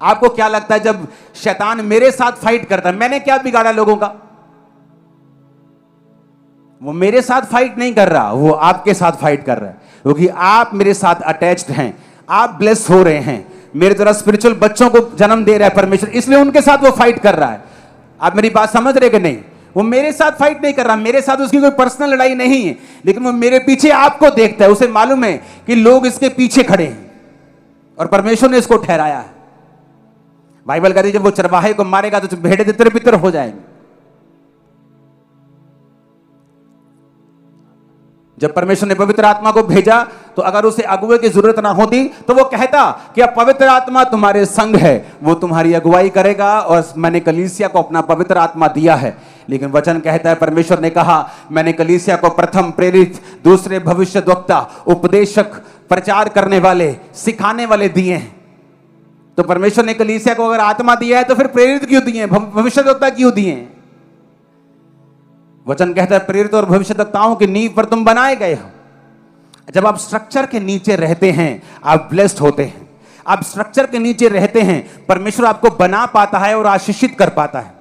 आपको क्या लगता है जब शैतान मेरे साथ फाइट करता, मैंने क्या बिगाड़ा लोगों का? वो मेरे साथ फाइट नहीं कर रहा, वो आपके साथ फाइट कर रहा है, क्योंकि आप मेरे साथ अटैच्ड हैं, आप ब्लेस हो रहे हैं, मेरे द्वारा स्पिरिचुअल बच्चों को जन्म दे रहा है परमेश्वर, इसलिए उनके साथ वो फाइट कर रहा है। आप मेरी बात समझ रहे कि नहीं? वो मेरे साथ फाइट नहीं कर रहा, मेरे साथ उसकी कोई पर्सनल लड़ाई नहीं है, लेकिन वो मेरे पीछे आपको देखता है। उसे मालूम है कि लोग इसके पीछे खड़े हैं और परमेश्वर ने इसको ठहराया है। बाइबल कहती है जब वो चरवाहे को मारेगा तो भेड़ें तितर बितर हो जाएंगे। जब परमेश्वर ने पवित्र आत्मा को भेजा तो अगर उसे अगुवे की जरूरत ना होती तो वो कहता कि अब पवित्र आत्मा तुम्हारे संग है, वो तुम्हारी अगुवाई करेगा और मैंने कलीसिया को अपना पवित्र आत्मा दिया है। लेकिन वचन कहता है, परमेश्वर ने कहा मैंने कलीसिया को प्रथम प्रेरित, दूसरे भविष्यद्वक्ता, उपदेशक, प्रचार करने वाले, सिखाने वाले दिए हैं। तो परमेश्वर ने कलीसिया को अगर आत्मा दिया है तो फिर प्रेरित क्यों दिए, भविष्यद्वक्ता क्यों दिए? वचन कहता है प्रेरित और भविष्यद्वक्ताओं की नींव पर तुम बनाए गए हो। जब आप स्ट्रक्चर के नीचे रहते हैं आप ब्लेस्ड होते हैं। आप स्ट्रक्चर के नीचे रहते हैं, परमेश्वर आपको बना पाता है और आशीषित कर पाता है,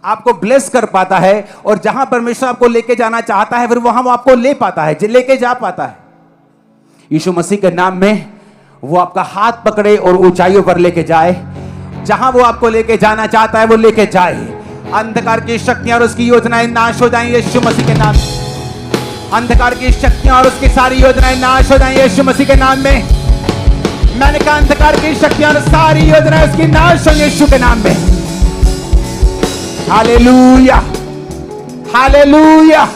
आपको ब्लेस कर पाता है, और जहां परमेश्वर आपको लेके जाना चाहता है फिर वहां वो आपको ले पाता है, लेके जा पाता है। यीशु मसीह के नाम में वो आपका हाथ पकड़े और ऊंचाइयों पर लेके जाए, जहां वो आपको लेके जाना चाहता है वो लेके जाए। अंधकार की शक्तियां और उसकी योजनाएं नाश हो जाएं यीशु मसीह के नाम में। अंधकार की शक्तियां और उसकी सारी योजनाएं नाश हो जाएं यीशु मसीह के नाम में। मैंने कहा अंधकार की शक्तियां और सारी योजनाएं उसकी नाश हो यीशु के नाम में। Hallelujah, hallelujah.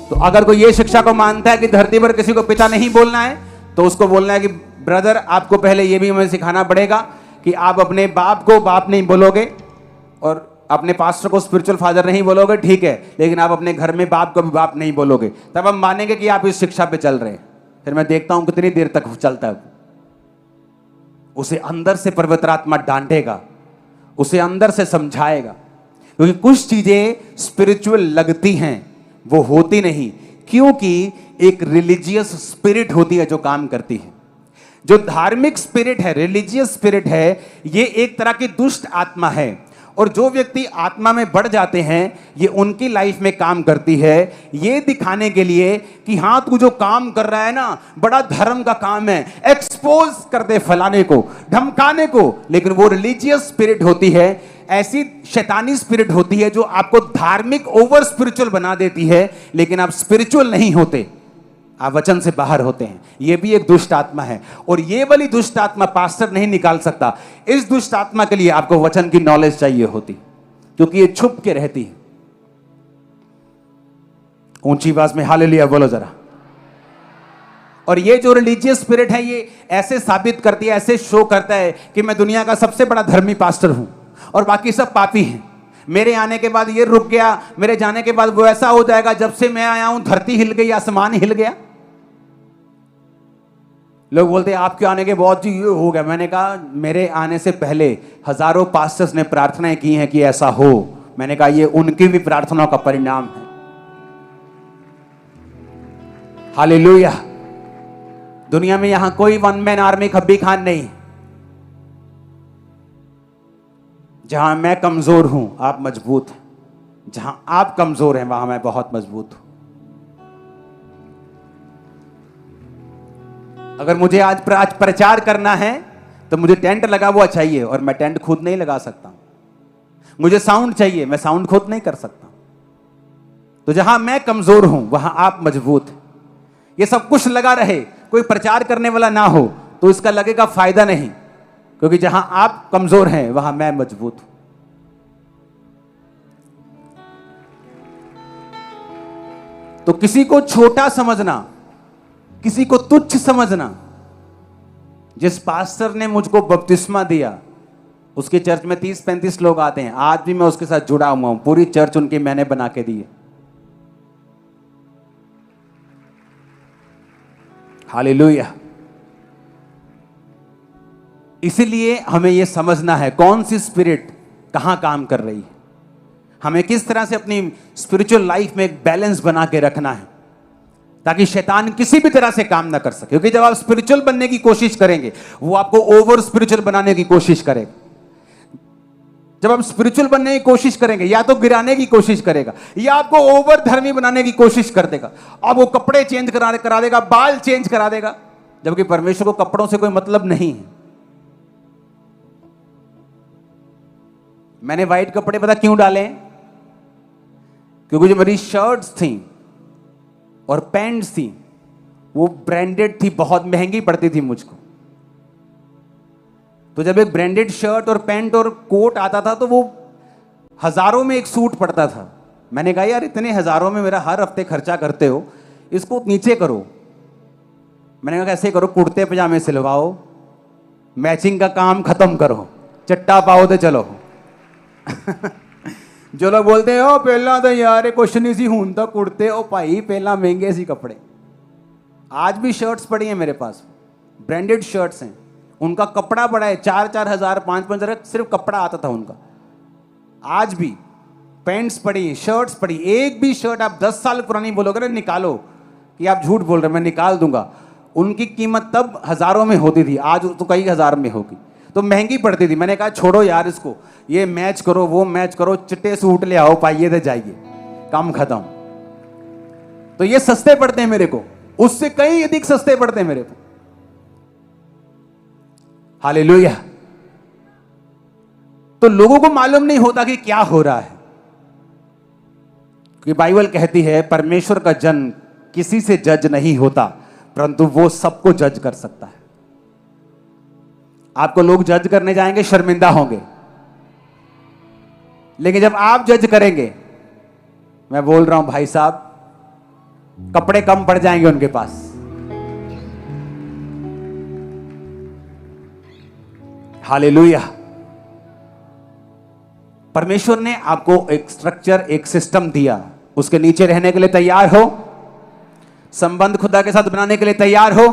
तो अगर कोई ये शिक्षा को मानता है कि धरती पर किसी को पिता नहीं बोलना है तो उसको बोलना है कि ब्रदर आपको पहले ये भी हमें सिखाना पड़ेगा कि आप अपने बाप को बाप नहीं बोलोगे और अपने पास्टर को स्पिरिचुअल फादर नहीं बोलोगे, ठीक है, लेकिन आप अपने घर में बाप को भी बाप नहीं बोलोगे, तब हम मानेंगे कि आप इस शिक्षा पे चल रहे हैं। फिर मैं देखता हूं कितनी देर तक चलता है। उसे अंदर से पवित्र आत्मा डांटेगा, उसे अंदर से समझाएगा, क्योंकि कुछ चीजें स्पिरिचुअल लगती हैं वो होती नहीं, क्योंकि एक रिलीजियस स्पिरिट होती है जो काम करती है। जो धार्मिक स्पिरिट है, रिलीजियस स्पिरिट है, ये एक तरह की दुष्ट आत्मा है, और जो व्यक्ति आत्मा में बढ़ जाते हैं ये उनकी लाइफ में काम करती है, ये दिखाने के लिए कि हाँ तू जो काम कर रहा है ना बड़ा धर्म का काम है, एक्सपोज कर दे फलाने को, धमकाने को। लेकिन वो रिलीजियस स्पिरिट होती है, ऐसी शैतानी स्पिरिट होती है जो आपको धार्मिक ओवर स्पिरिचुअल बना देती है, लेकिन आप स्पिरिचुअल नहीं होते, आप वचन से बाहर होते हैं। यह भी एक दुष्ट आत्मा है, और ये वाली दुष्ट आत्मा पास्टर नहीं निकाल सकता। इस दुष्ट आत्मा के लिए आपको वचन की नॉलेज चाहिए होती, क्योंकि ये छुप के रहती है। ऊंची आवाज में हालेलुया बोलो जरा। और ये जो रिलीजियस स्पिरिट है ये ऐसे साबित करती है, ऐसे शो करता है कि मैं दुनिया का सबसे बड़ा धर्मी पास्टर हूं और बाकी सब पापी हैं। मेरे आने के बाद ये रुक गया, मेरे जाने के बाद वो ऐसा हो जाएगा, जब से मैं आया हूं धरती हिल गई, आसमान हिल गया। लोग बोलते हैं आपके आने के बाद जी ये हो गया। मैंने कहा मेरे आने से पहले हजारों पास्टर्स ने प्रार्थनाएं की हैं कि ऐसा हो। मैंने कहा ये उनकी भी प्रार्थनाओं का परिणाम है। हालेलुया। दुनिया में यहां कोई वन मैन आर्मी खब्बी खान नहीं। जहां मैं कमजोर हूं आप मजबूत हैं, जहां आप कमजोर हैं वहां मैं बहुत मजबूत हूं। अगर मुझे आज प्रचार करना है तो मुझे टेंट लगा हुआ चाहिए, और मैं टेंट खुद नहीं लगा सकता। मुझे साउंड चाहिए, मैं साउंड खुद नहीं कर सकता। तो जहां मैं कमजोर हूं वहां आप मजबूत हैं। ये सब कुछ लगा रहे, कोई प्रचार करने वाला ना हो तो इसका लगेगा फायदा नहीं। क्योंकि जहां आप कमजोर हैं वहां मैं मजबूत हूं। तो किसी को छोटा समझना, किसी को तुच्छ समझना, जिस पास्टर ने मुझको बपतिस्मा दिया उसके चर्च में 30-35 लोग आते हैं, आज भी मैं उसके साथ जुड़ा हुआ हूं, पूरी चर्च उनकी मैंने बना के दी है। हालेलुया। इसीलिए हमें यह समझना है कौन सी स्पिरिट कहां काम कर रही है, हमें किस तरह से अपनी स्पिरिचुअल लाइफ में एक बैलेंस बना के रखना है ताकि शैतान किसी भी तरह से काम ना कर सके। क्योंकि जब आप स्पिरिचुअल बनने की कोशिश करेंगे वो आपको ओवर स्पिरिचुअल बनाने की कोशिश करेगा। जब आप स्पिरिचुअल बनने की कोशिश करेंगे या तो गिराने की कोशिश करेगा या आपको ओवर धर्मी बनाने की कोशिश कर देगा। अब वो कपड़े चेंज करा देगा, बाल चेंज करा देगा, जबकि परमेश्वर को कपड़ों से कोई मतलब नहीं है। मैंने व्हाइट कपड़े पता क्यों डाले? क्योंकि जो मेरी शर्ट्स थी और पैंट्स थी वो ब्रांडेड थी, बहुत महंगी पड़ती थी मुझको। तो जब एक ब्रांडेड शर्ट और पैंट और कोट आता था तो वो हजारों में एक सूट पड़ता था। मैंने कहा यार इतने हजारों में मेरा हर हफ्ते खर्चा करते हो, इसको नीचे करो। मैंने कहा कैसे करो? कुर्ते पजामे सिलवाओ, मैचिंग का काम खत्म करो, चट्टा पाओ तो चलो। जो लोग बोलते हैं ओ पहला तो यार कुछ नहीं सी हूं तो कुर्ते, ओ भाई पहला महंगे सी कपड़े। आज भी शर्ट्स पड़ी हैं मेरे पास, ब्रांडेड शर्ट्स हैं, उनका कपड़ा बड़ा है, 4-4 हजार 5-5 हजार सिर्फ कपड़ा आता था उनका। आज भी पैंट्स पड़ी, शर्ट्स पड़ी, एक भी शर्ट आप 10 साल पुरानी बोलोगे ना निकालो कि आप झूठ बोल रहे, मैं निकाल दूंगा। उनकी कीमत तब हजारों में होती थी, आज तो कई हजार में होगी, तो महंगी पड़ती थी। मैंने कहा छोड़ो यार इसको, ये मैच करो वो मैच करो, चिट्टे सूट ले आओ, पाइए तो जाइए, काम खत्म। तो ये सस्ते पड़ते हैं मेरे को, उससे कई अधिक सस्ते पड़ते हैं मेरे को। हालेलुया। तो लोगों को मालूम नहीं होता कि क्या हो रहा है, कि बाइबल कहती है परमेश्वर का जन किसी से जज नहीं होता, परंतु वो सबको जज कर सकता है। आपको लोग जज करने जाएंगे, शर्मिंदा होंगे, लेकिन जब आप जज करेंगे, मैं बोल रहा हूं भाई साहब, कपड़े कम पड़ जाएंगे उनके पास। हालेलुया। परमेश्वर ने आपको एक स्ट्रक्चर, एक सिस्टम दिया, उसके नीचे रहने के लिए तैयार हो? संबंध खुदा के साथ बनाने के लिए तैयार हो?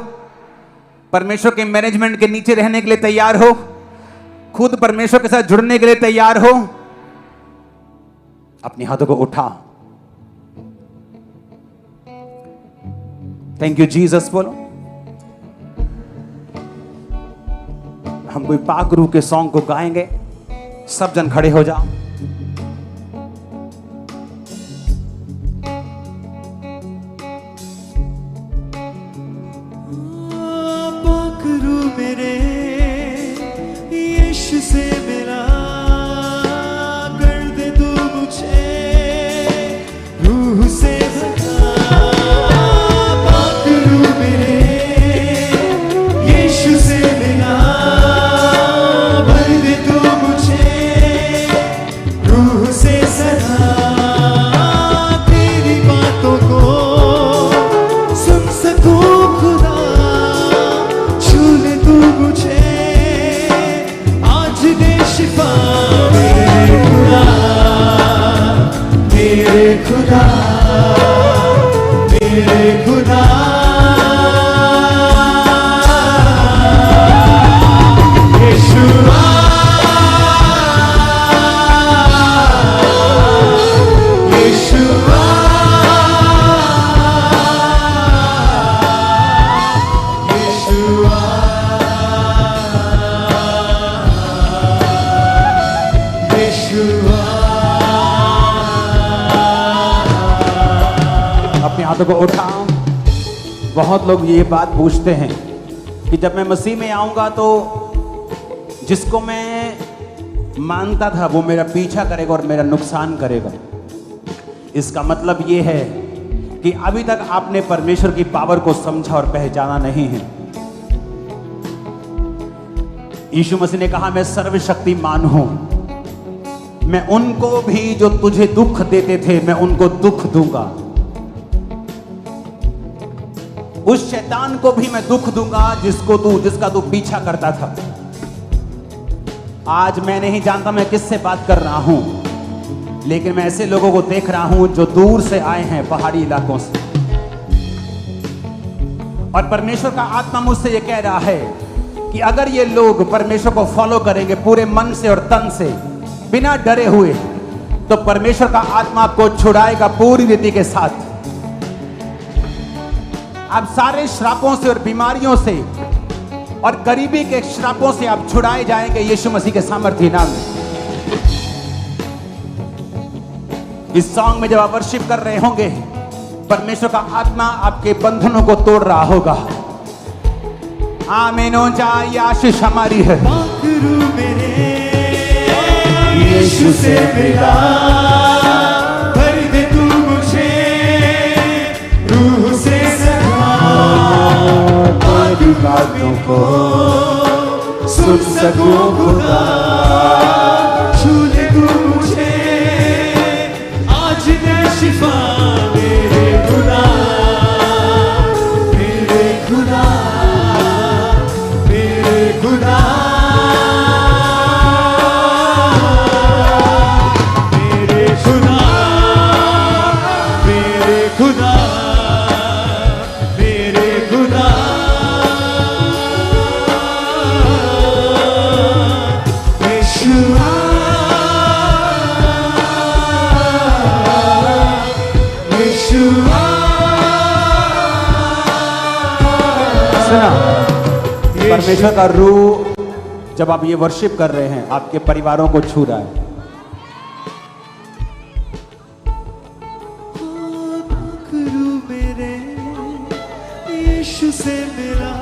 परमेश्वर के मैनेजमेंट के नीचे रहने के लिए तैयार हो? खुद परमेश्वर के साथ जुड़ने के लिए तैयार हो? अपने हाथों को उठा, थैंक यू जीसस बोलो। हम कोई पाक रूह के सॉन्ग को गाएंगे, सब जन खड़े हो जाओ। पाक रूह मेरे यीशु से मिला कर दे तू मुझे रूह से भरा। पाक रूह मेरे यीशु से मिला भर दे तू मुझे रूह से सदा। तेरी बातों को सुन सकूं खुदा, छू ले तू मुझे आज दे शिफा। मेरे खुदा, मेरे खुदा, मेरे खुदा, यीशुआ, यीशुआ, यीशुआ, यीशुआ। अपने हाथों को उठाओ। बहुत लोग ये बात पूछते हैं कि जब मैं मसीह में आऊंगा तो जिसको मैं मानता था वो मेरा पीछा करेगा और मेरा नुकसान करेगा। इसका मतलब ये है कि अभी तक आपने परमेश्वर की पावर को समझा और पहचाना नहीं है। यीशु मसीह ने कहा मैं सर्वशक्तिमान हूं, मैं उनको भी जो तुझे दुख देते थे मैं उनको दुख दूंगा, उस शैतान को भी मैं दुख दूंगा जिसका तू पीछा करता था। आज मैं नहीं जानता मैं किससे बात कर रहा हूं, लेकिन मैं ऐसे लोगों को देख रहा हूं जो दूर से आए हैं, पहाड़ी इलाकों से, और परमेश्वर का आत्मा मुझसे यह कह रहा है कि अगर ये लोग परमेश्वर को फॉलो करेंगे पूरे मन से और तन से, बिना डरे हुए, तो परमेश्वर का आत्मा आपको छुड़ाएगा पूरी रीति के साथ। आप सारे श्रापों से और बीमारियों से और गरीबी के श्रापों से आप छुड़ाए जाएंगे यीशु मसीह के सामर्थ्य नाम में। इस सॉन्ग में जब आप वर्शिप कर रहे होंगे, परमेश्वर का आत्मा आपके बंधनों को तोड़ रहा होगा। आमीन हो जाए, आशीष हमारी है। पाखरू मेरे यीशु से मिला, भर दे तू मुझे रूह से सदा, तेरी बातों को सुन सकूं खुदा, छू ले तू मुझे आज दे शिफा मेरे खुदा, मेरे खुदा, मेरे खुदा, मेरे खुदा, मेरे खुदा, मेरे खुदा, यीशुआ, यीशुआ। सुना, परमेश्वर का रूह जब आप ये वर्शिप कर रहे हैं आपके परिवारों को छू रहा है। पाखरू मेरे यीशु से मिला,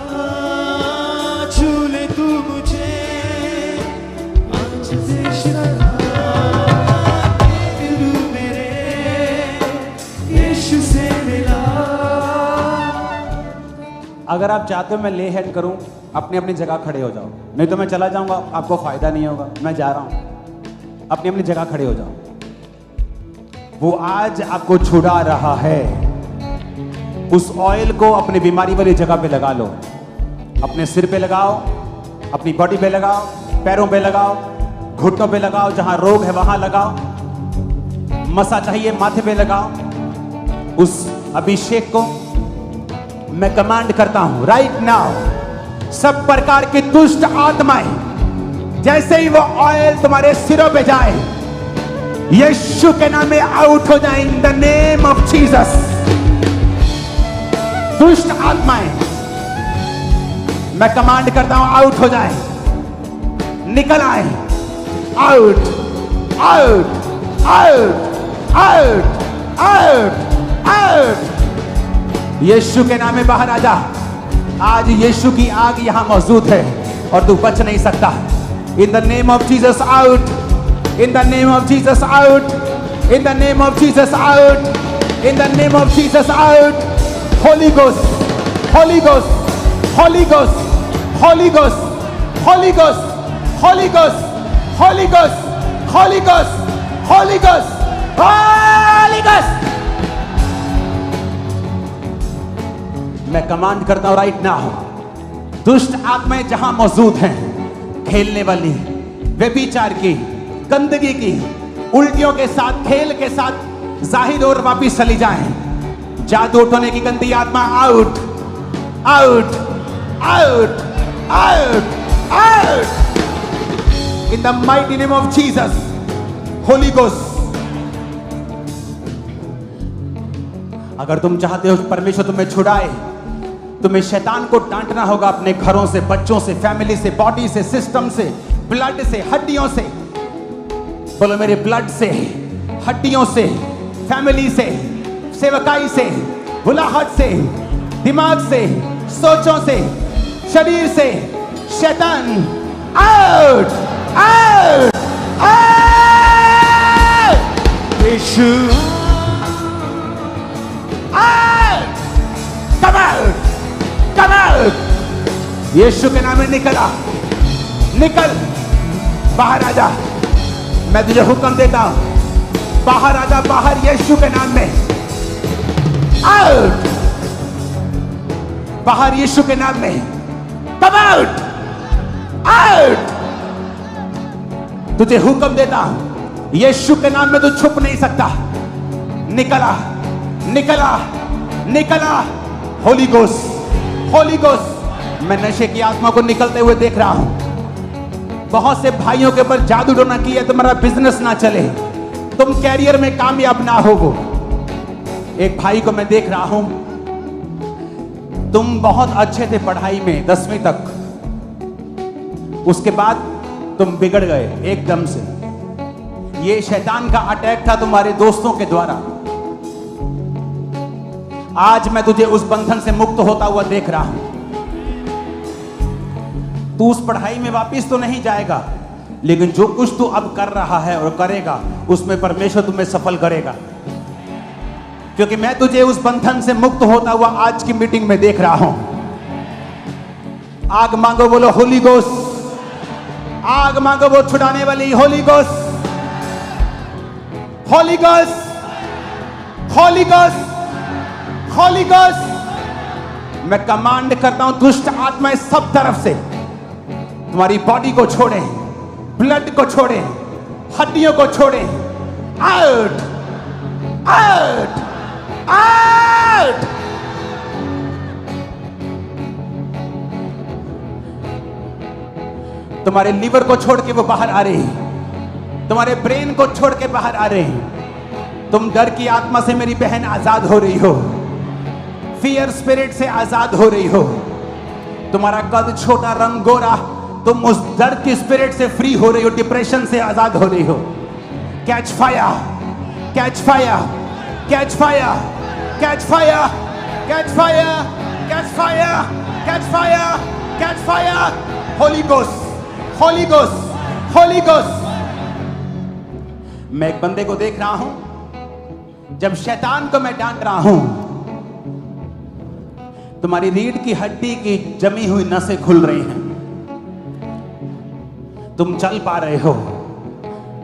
छू ले तू मुझे आज से शर्मा, पाखरू मेरे यीशु से मिला। अगर आप चाहते हो मैं ले हैंड करूं, अपनी अपनी जगह खड़े हो जाओ, नहीं तो मैं चला जाऊंगा, आपको फायदा नहीं होगा। मैं जा रहा हूं, अपनी अपनी जगह खड़े हो जाओ। वो आज आपको छुड़ा रहा है। उस ऑयल को अपनी बीमारी वाली जगह पे लगा लो, अपने सिर पे लगाओ, अपनी बॉडी पे लगाओ, पैरों पे लगाओ, घुटनों पे लगाओ, जहां रोग है वहां लगाओ, मसा चाहिए माथे पे लगाओ। उस अभिषेक को मैं कमांड करता हूं राइट नाउ, सब प्रकार की दुष्ट आत्माएं जैसे ही वो ऑयल तुम्हारे सिरों पे जाए, यीशु के नाम में आउट हो जाए इन द नेम ऑफ जीसस। दुष्ट आत्माएं मैं कमांड करता हूं आउट हो जाए, निकल आए, out out out out out out. यीशु के नाम में बाहर आ जा। आज यीशु की आग यहां मौजूद है और तू बच नहीं सकता। इन the name of Jesus out, in the name of Jesus out, in the name of Jesus out, in the name of Jesus out. Holi ghost, Holi ghost, Holi ghost, Holi ghost, Holi ghost, Holi ghost, Holi ghost, Holi ghost, Holi ghost, Holi ghost. मैं कमांड करता हूं राइट नाउ, दुष्ट आत्माएं जहां मौजूद हैं, खेलने वाली, व्यभिचार की, गंदगी की, उल्टियों के साथ, खेल के साथ जाहिर और वापिस चली जाएं। जादू उठाने की गंदी आत्मा out out out out out in the mighty name of Jesus. Holi ghost, अगर तुम चाहते हो परमेश्वर तुम्हें छुड़ाए, तुम्हें शैतान को डांटना होगा अपने घरों से, बच्चों से, फैमिली से, बॉडी से, सिस्टम से, ब्लड से, हड्डियों से। बोलो मेरे ब्लड से, हड्डियों से, फैमिली से, सेवकाई से, बुलाहट से, दिमाग से, सोचों से, शरीर से, शैतान आउट आउट आउट। यीशु come out, come out। यीशु के नाम में निकला, निकल, बाहर आजा। मैं तुझे हुक्म देता हूं, बाहर आजा, बाहर यीशु के नाम में। आउट, बाहर यीशु के नाम में। Come out, out. तुझे हुक्म देता हूं, यीशु के नाम में तू छुप नहीं सकता। निकला, निकला, निकला। Holi ghost, Holi ghost. मैं नशे की आत्मा को निकलते हुए देख रहा हूं। बहुत से भाइयों के ऊपर जादू टोना किया, तुम्हारा बिजनेस ना चले, तुम कैरियर में कामयाब ना हो। वो एक भाई को मैं देख रहा हूं, तुम बहुत अच्छे थे पढ़ाई में 10वीं तक, उसके बाद तुम बिगड़ गए एकदम से। ये शैतान का अटैक था तुम्हारे दोस्तों के द्वारा। आज मैं तुझे उस बंधन से मुक्त होता हुआ देख रहा हूं। तू उस पढ़ाई में वापस तो नहीं जाएगा, लेकिन जो कुछ तू अब कर रहा है और करेगा, उसमें परमेश्वर तुम्हें सफल करेगा। क्योंकि मैं तुझे उस बंधन से मुक्त होता हुआ आज की मीटिंग में देख रहा हूं। आग मांगो, बोलो होली गोस्ट। आग मांगो, वो छुड़ाने वाली Holi ghost, Holi ghost, Holi ghost, Holi ghost. मैं कमांड करता हूं, दुष्ट आत्माएं सब तरफ से तुम्हारी बॉडी को छोड़े, ब्लड को छोड़े, हड्डियों को छोड़े। Out, out, out. तुम्हारे लीवर को छोड़ के वो बाहर आ रहे हैं, तुम्हारे ब्रेन को छोड़ के बाहर आ रहे हैं। तुम डर की आत्मा से मेरी बहन आजाद हो रही हो, फियर स्पिरिट से आजाद हो रही हो। तुम्हारा कद छोटा, रंग गोरा, तुम उस डर की स्पिरिट से फ्री हो रही हो, डिप्रेशन से आजाद हो रही हो। Catch fire, catch fire, catch fire, catch fire, catch fire, catch fire, catch fire, catch fire. Holi ghost, Holi ghost, Holi ghost. मैं एक बंदे को देख रहा हूं, जब शैतान को मैं डांट रहा हूं, तुम्हारी रीढ़ की हड्डी की जमी हुई नसें खुल रही हैं। तुम चल पा रहे हो,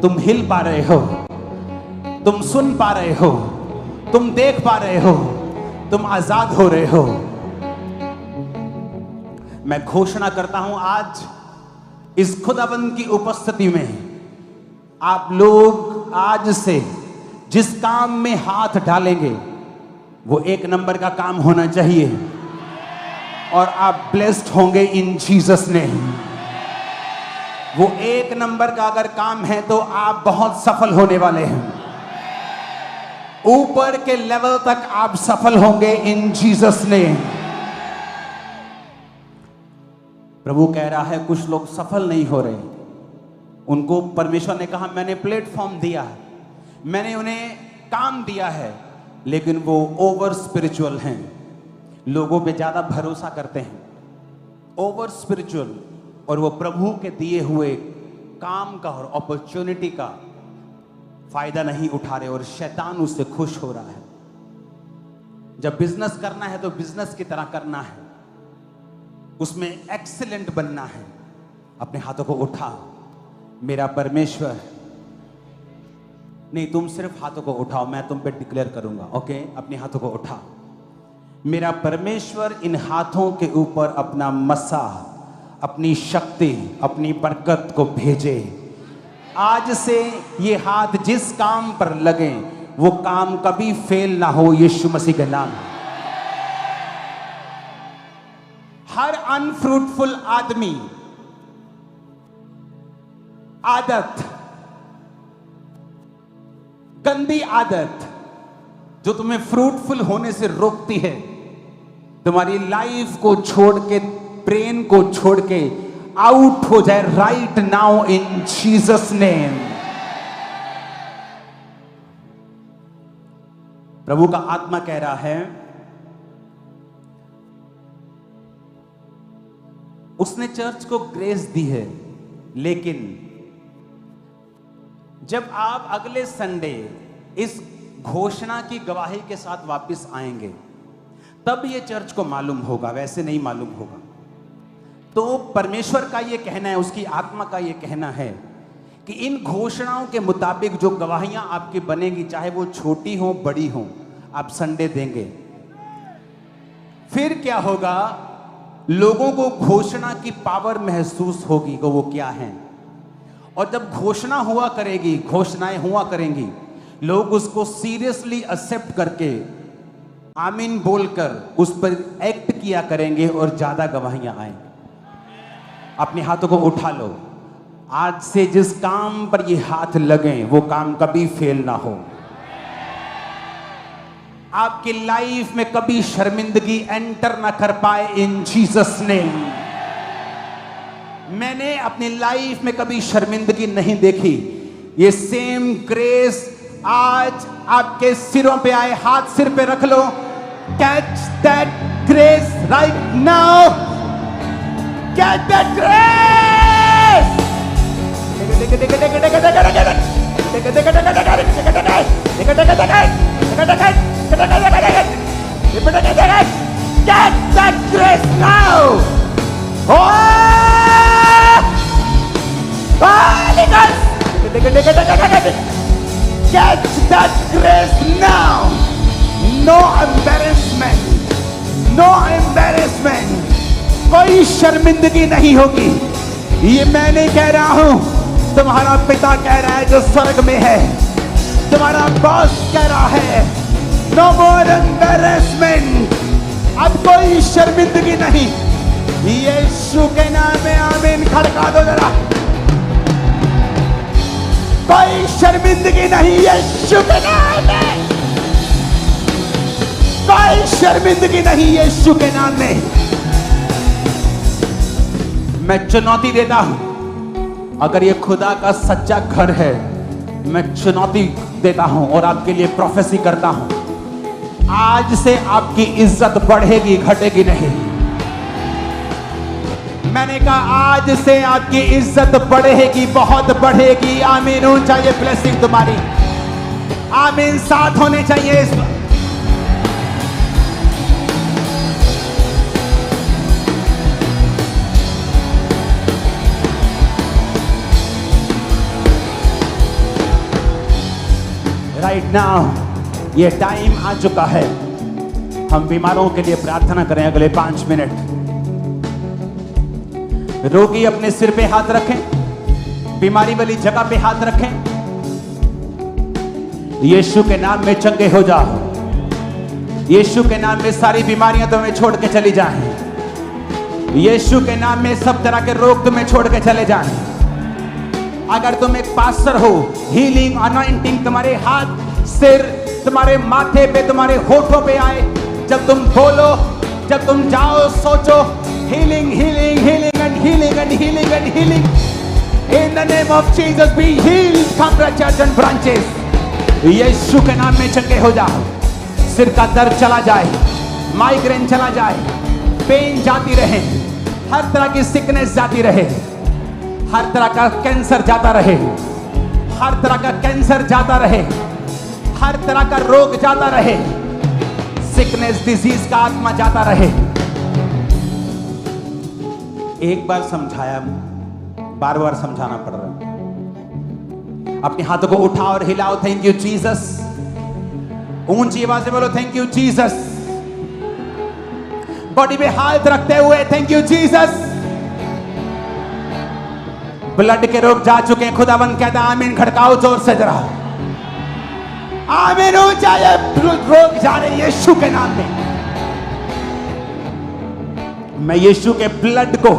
तुम हिल पा रहे हो, तुम सुन पा रहे हो, तुम देख पा रहे हो, तुम आजाद हो रहे हो। मैं घोषणा करता हूं, आज इस खुदाबंद की उपस्थिति में आप लोग आज से जिस काम में हाथ डालेंगे वो 1 नंबर का काम होना चाहिए, और आप ब्लेस्ड होंगे इन जीसस नेम। वो 1 नंबर का अगर काम है तो आप बहुत सफल होने वाले हैं। ऊपर के लेवल तक आप सफल होंगे इन जीसस नेम। प्रभु कह रहा है, कुछ लोग सफल नहीं हो रहे। उनको परमेश्वर ने कहा, मैंने प्लेटफॉर्म दिया है, मैंने उन्हें काम दिया है, लेकिन वो ओवर स्पिरिचुअल हैं, लोगों पे ज्यादा भरोसा करते हैं, ओवर स्पिरिचुअल, और वो प्रभु के दिए हुए काम का और अपॉर्चुनिटी का फायदा नहीं उठा रहे, और शैतान उससे खुश हो रहा है। जब बिजनेस करना है तो बिजनेस की तरह करना है, उसमें एक्सीलेंट बनना है। अपने हाथों को उठा, मेरा परमेश्वर। नहीं, तुम सिर्फ हाथों को उठाओ, मैं तुम पे डिक्लेयर करूंगा। ओके, अपने हाथों को उठा। मेरा परमेश्वर इन हाथों के ऊपर अपना मसा, अपनी शक्ति, अपनी बरकत को भेजे। आज से ये हाथ जिस काम पर लगे वो काम कभी फेल ना हो, यीशु मसीह के नाम। हर अनफ्रूटफुल आदमी, आदत, गंदी आदत जो तुम्हें फ्रूटफुल होने से रोकती है, तुम्हारी लाइफ को छोड़ के, ब्रेन को छोड़ के आउट हो जाए right now in Jesus name. प्रभु का आत्मा कह रहा है, उसने चर्च को ग्रेस दी है, लेकिन जब आप अगले संडे इस घोषणा की गवाही के साथ वापस आएंगे, तब ये चर्च को मालूम होगा, वैसे नहीं मालूम होगा। तो परमेश्वर का ये कहना है, उसकी आत्मा का ये कहना है कि इन घोषणाओं के मुताबिक जो गवाहियां आपकी बनेगी, चाहे वो छोटी हो बड़ी हो, आप संडे देंगे। फिर क्या होगा, लोगों को घोषणा की पावर महसूस होगी कि वो क्या है। और जब घोषणा हुआ करेगी, घोषणाएं हुआ करेंगी, लोग उसको सीरियसली एक्सेप्ट करके आमीन बोलकर उस पर एक्ट किया करेंगे और ज्यादा गवाहियां आएंगी। अपने हाथों को उठा लो। आज से जिस काम पर ये हाथ लगे वो काम कभी फेल ना हो। आपकी लाइफ में कभी शर्मिंदगी एंटर ना कर पाए इन जीसस नेम। मैंने अपनी लाइफ में कभी शर्मिंदगी नहीं देखी। ये सेम ग्रेस आज आपके सिरों पे आए। हाथ सिर पे रख लो। Catch that grace right now. Catch that grace. Get that grace now! Holy Ghost! Get that grace now! No embarrassment! No embarrassment! कोई शर्मिंदगी नहीं होगी। ये मैं नहीं कह रहा हूं, तुम्हारा पिता कह रहा है जो स्वर्ग में है। तुम्हारा बॉस कह रहा है नो मोर एम्बैरेसमेंट। अब कोई शर्मिंदगी नहीं। यीशु के नाम में आमीन खड़का दो जरा। कोई शर्मिंदगी नहीं यीशु के नाम में। कोई शर्मिंदगी नहीं यीशु के नाम में। मैं चुनौती देता हूं, अगर ये खुदा का सच्चा घर है, मैं चुनौती देता हूं और आपके लिए प्रोफेसी करता हूं। आज से आपकी इज्जत बढ़ेगी, घटेगी नहीं। मैंने कहा आज से आपकी इज्जत बढ़ेगी, बहुत बढ़ेगी। आमीन होनी चाहिए ब्लेसिंग तुम्हारी। आमीन साथ होने चाहिए इस राइट नाउ। ये टाइम आ चुका है, हम बीमारों के लिए प्रार्थना करें। अगले 5 मिनट रोगी अपने सिर पे हाथ रखें, बीमारी वाली जगह पे हाथ रखें। यीशु के नाम में चंगे हो जाओ। यीशु के नाम में सारी बीमारियां तुम्हें छोड़ के चली जाएं। यीशु के नाम में सब तरह के रोग तुम्हें छोड़ के चले जाएं। अगर तुम एक पास्टर हो, हीलिंग अनॉइंटिंग तुम्हारे हाथ, सिर, तुम्हारे माथे पे, तुम्हारे होठों पे आए। जब तुम बोलो, जब तुम जाओ, सोचो healing healing healing and healing and healing and healing in the name of Jesus. Be healed from the church and branches. यीशु के नाम में चंगे हो जाओ। सिर का दर्द चला जाए, माइग्रेन चला जाए, पेन जाती रहे, हर तरह की सिकनेस जाती रहे, हर तरह का कैंसर जाता रहे, हर तरह का कैंसर जाता रहे, हर तरह का रोग जाता रहे, सिकनेस डिजीज का आत्मा जाता रहे। एक बार समझाया, बार बार समझाना पड़ रहा है। अपने हाथों को उठाओ और हिलाओ। Thank you Jesus. ऊंची आवाज से बोलो थैंक यू जीसस। बॉडी पे हाथ रखते हुए थैंक यू जीसस। ब्लड के रोग जा चुके हैं। खुदावंद कहता आमीन खड़काओ जोर से जरा। आमीन हो जाए। रोग जा रहे यीशु के नाम में। मैं यीशु के ब्लड को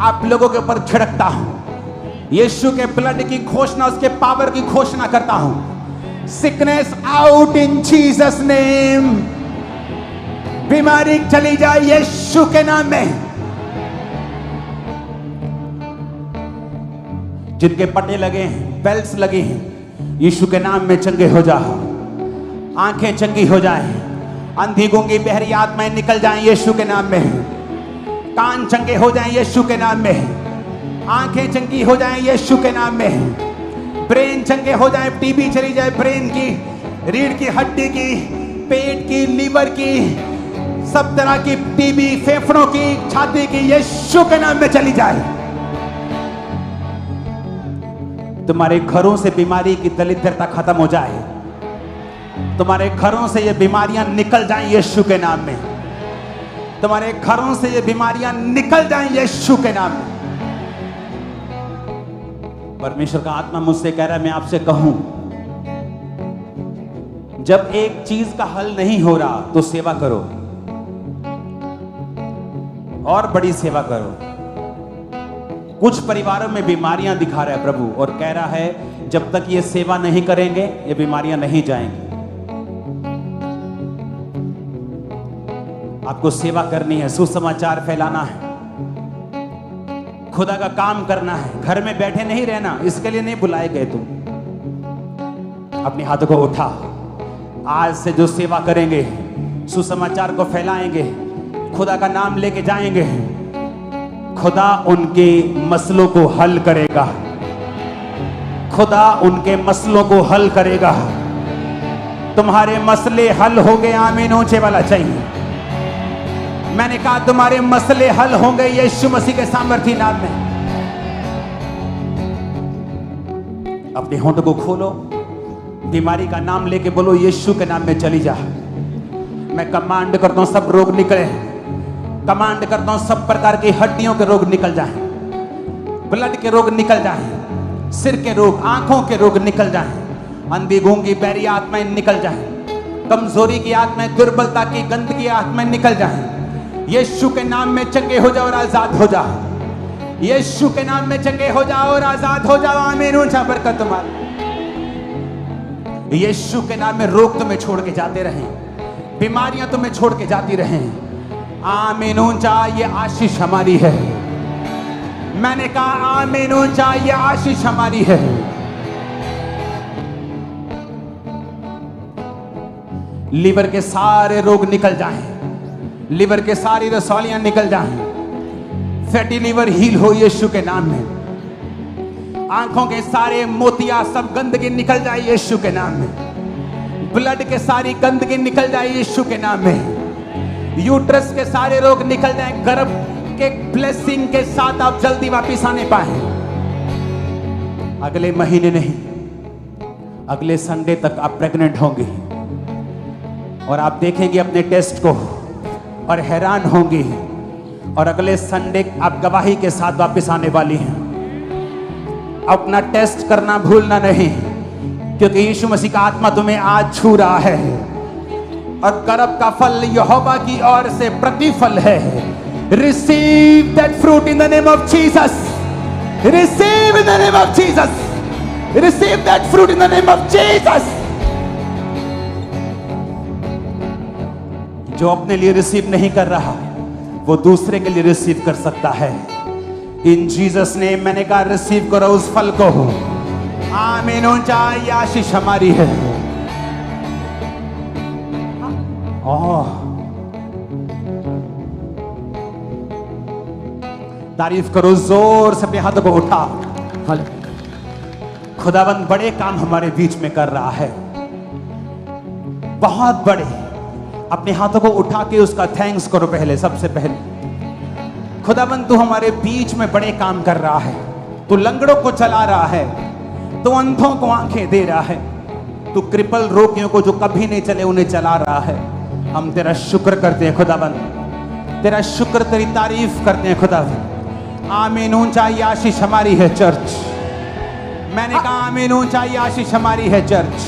आप लोगों के ऊपर छिड़कता हूं। यीशु के ब्लड की घोषणा, उसके पावर की घोषणा करता हूं। Sickness out in Jesus name. बीमारी चली जाए यीशु के नाम में। जिनके पट्टे लगे हैं, बेल्ट्स लगे हैं, यीशु के नाम में चंगे हो जाओ। आंखें चंगी हो जाएं, अंधी गूंगी बहरी आत्माएं निकल जाएं यीशु के नाम में। कान चंगे हो जाएं यीशु के नाम में। आंखें चंगी हो जाएं यीशु के नाम में। ब्रेन चंगे हो जाएं, टीबी चली जाए ब्रेन की, रीढ़ की हड्डी की, पेट की, लीवर की, सब तरह की टीबी, फेफड़ों की, छाती की, यीशु के नाम में चली जाए। तुम्हारे घरों से बीमारी की दरिद्रता खत्म हो जाए। तुम्हारे घरों से ये बीमारियां निकल जाएं यीशु के नाम में। तुम्हारे घरों से ये बीमारियां निकल जाएं यीशु के नाम में। परमेश्वर का आत्मा मुझसे कह रहा है, मैं आपसे कहूं, जब एक चीज का हल नहीं हो रहा तो सेवा करो और बड़ी सेवा करो। कुछ परिवारों में बीमारियां दिखा रहा है प्रभु और कह रहा है जब तक ये सेवा नहीं करेंगे ये बीमारियां नहीं जाएंगी। आपको सेवा करनी है, सुसमाचार फैलाना है, खुदा का काम करना है, घर में बैठे नहीं रहना। इसके लिए नहीं बुलाए गए तुम। अपने हाथों को उठा। आज से जो सेवा करेंगे, सुसमाचार को फैलाएंगे, खुदा का नाम लेके जाएंगे, खुदा उनके मसलों को हल करेगा। खुदा उनके मसलों को हल करेगा। तुम्हारे मसले हल हो गए। आमीन ऊंचे वाला चाहिए। मैंने कहा तुम्हारे मसले हल होंगे यीशु मसीह के सामर्थी नाम में। अपने होंठ को खोलो, बीमारी का नाम लेके बोलो यीशु के नाम में चली जा। मैं कमांड करता हूं सब रोग निकले। कमांड करता हूं सब प्रकार की हड्डियों के रोग निकल जाएं, ब्लड के रोग निकल जाएं, सिर के रोग, आंखों के रोग निकल जाएं, अंधी गूंगी बैरी आत्माएं निकल जाएं, कमजोरी की आत्माएं, दुर्बलता की गंदगी आत्माएं निकल जाएं। यीशु के नाम में चंगे हो जाओ और आजाद हो जाओ। यीशु के नाम में चंगे हो जाओ और आजाद हो जाओ। आमीन ऊंचा बरकत तुम्हारी। यीशु के नाम में रोग तुम्हें छोड़ के जाते रहें, बीमारियां तुम्हें छोड़ के जाती रहें। आमीन ऊंचा, ये आशीष हमारी है। मैंने कहा आमीन ऊंचा, ये आशीष हमारी है। लीवर के सारे रोग निकल जाएं, लीवर के सारी रसौलियां निकल जाएं, फैटी लीवर हील हो यीशु के नाम में। आंखों के सारे मोतिया, सब गंदगी निकल जाए यीशु के नाम में। ब्लड के सारी गंदगी निकल जाए यीशु के नाम में। यूट्रस के सारे रोग निकल जाएं। गर्भ के ब्लेसिंग के साथ आप जल्दी वापिस आने पाए। अगले महीने नहीं, अगले संडे तक आप प्रेग्नेंट होंगे और आप देखेंगे अपने टेस्ट को और हैरान होंगे। और अगले संडे आप गवाही के साथ वापस आने वाली हैं। अपना टेस्ट करना भूलना नहीं, क्योंकि यीशु मसीह का आत्मा तुम्हें आज छू रहा है। और गर्भ का फल यहोवा की ओर से प्रतिफल है। Receive that fruit in the name of Jesus. Receive in the name of Jesus. Receive that fruit in the name of Jesus. जो अपने लिए रिसीव नहीं कर रहा वो दूसरे के लिए रिसीव कर सकता है। इन जीसस ने मैंने कहा रिसीव करो उस फल को। आमीन ऊंचा, ये आशीष हमारी है। तारीफ करो, जोर से अपने हाथों को उठा। खुदावंद बड़े काम हमारे बीच में कर रहा है, बहुत बड़े। अपने हाथों को उठा के उसका थैंक्स करो। पहले, सबसे पहले खुदावंद तू हमारे बीच में बड़े काम कर रहा है। तू लंगड़ों को चला रहा है, तू अंधों को आंखें दे रहा है, तू क्रिपल रोगियों को जो कभी नहीं चले उन्हें चला रहा है। हम तेरा शुक्र करते हैं खुदावंद, तेरा शुक्र, तेरी तारीफ करते हैं खुदावंद। आमीन ऊंचा, ये आशीष हमारी है चर्च। मैंने कहा आमीन ऊंचा, ये आशीष हमारी है चर्च।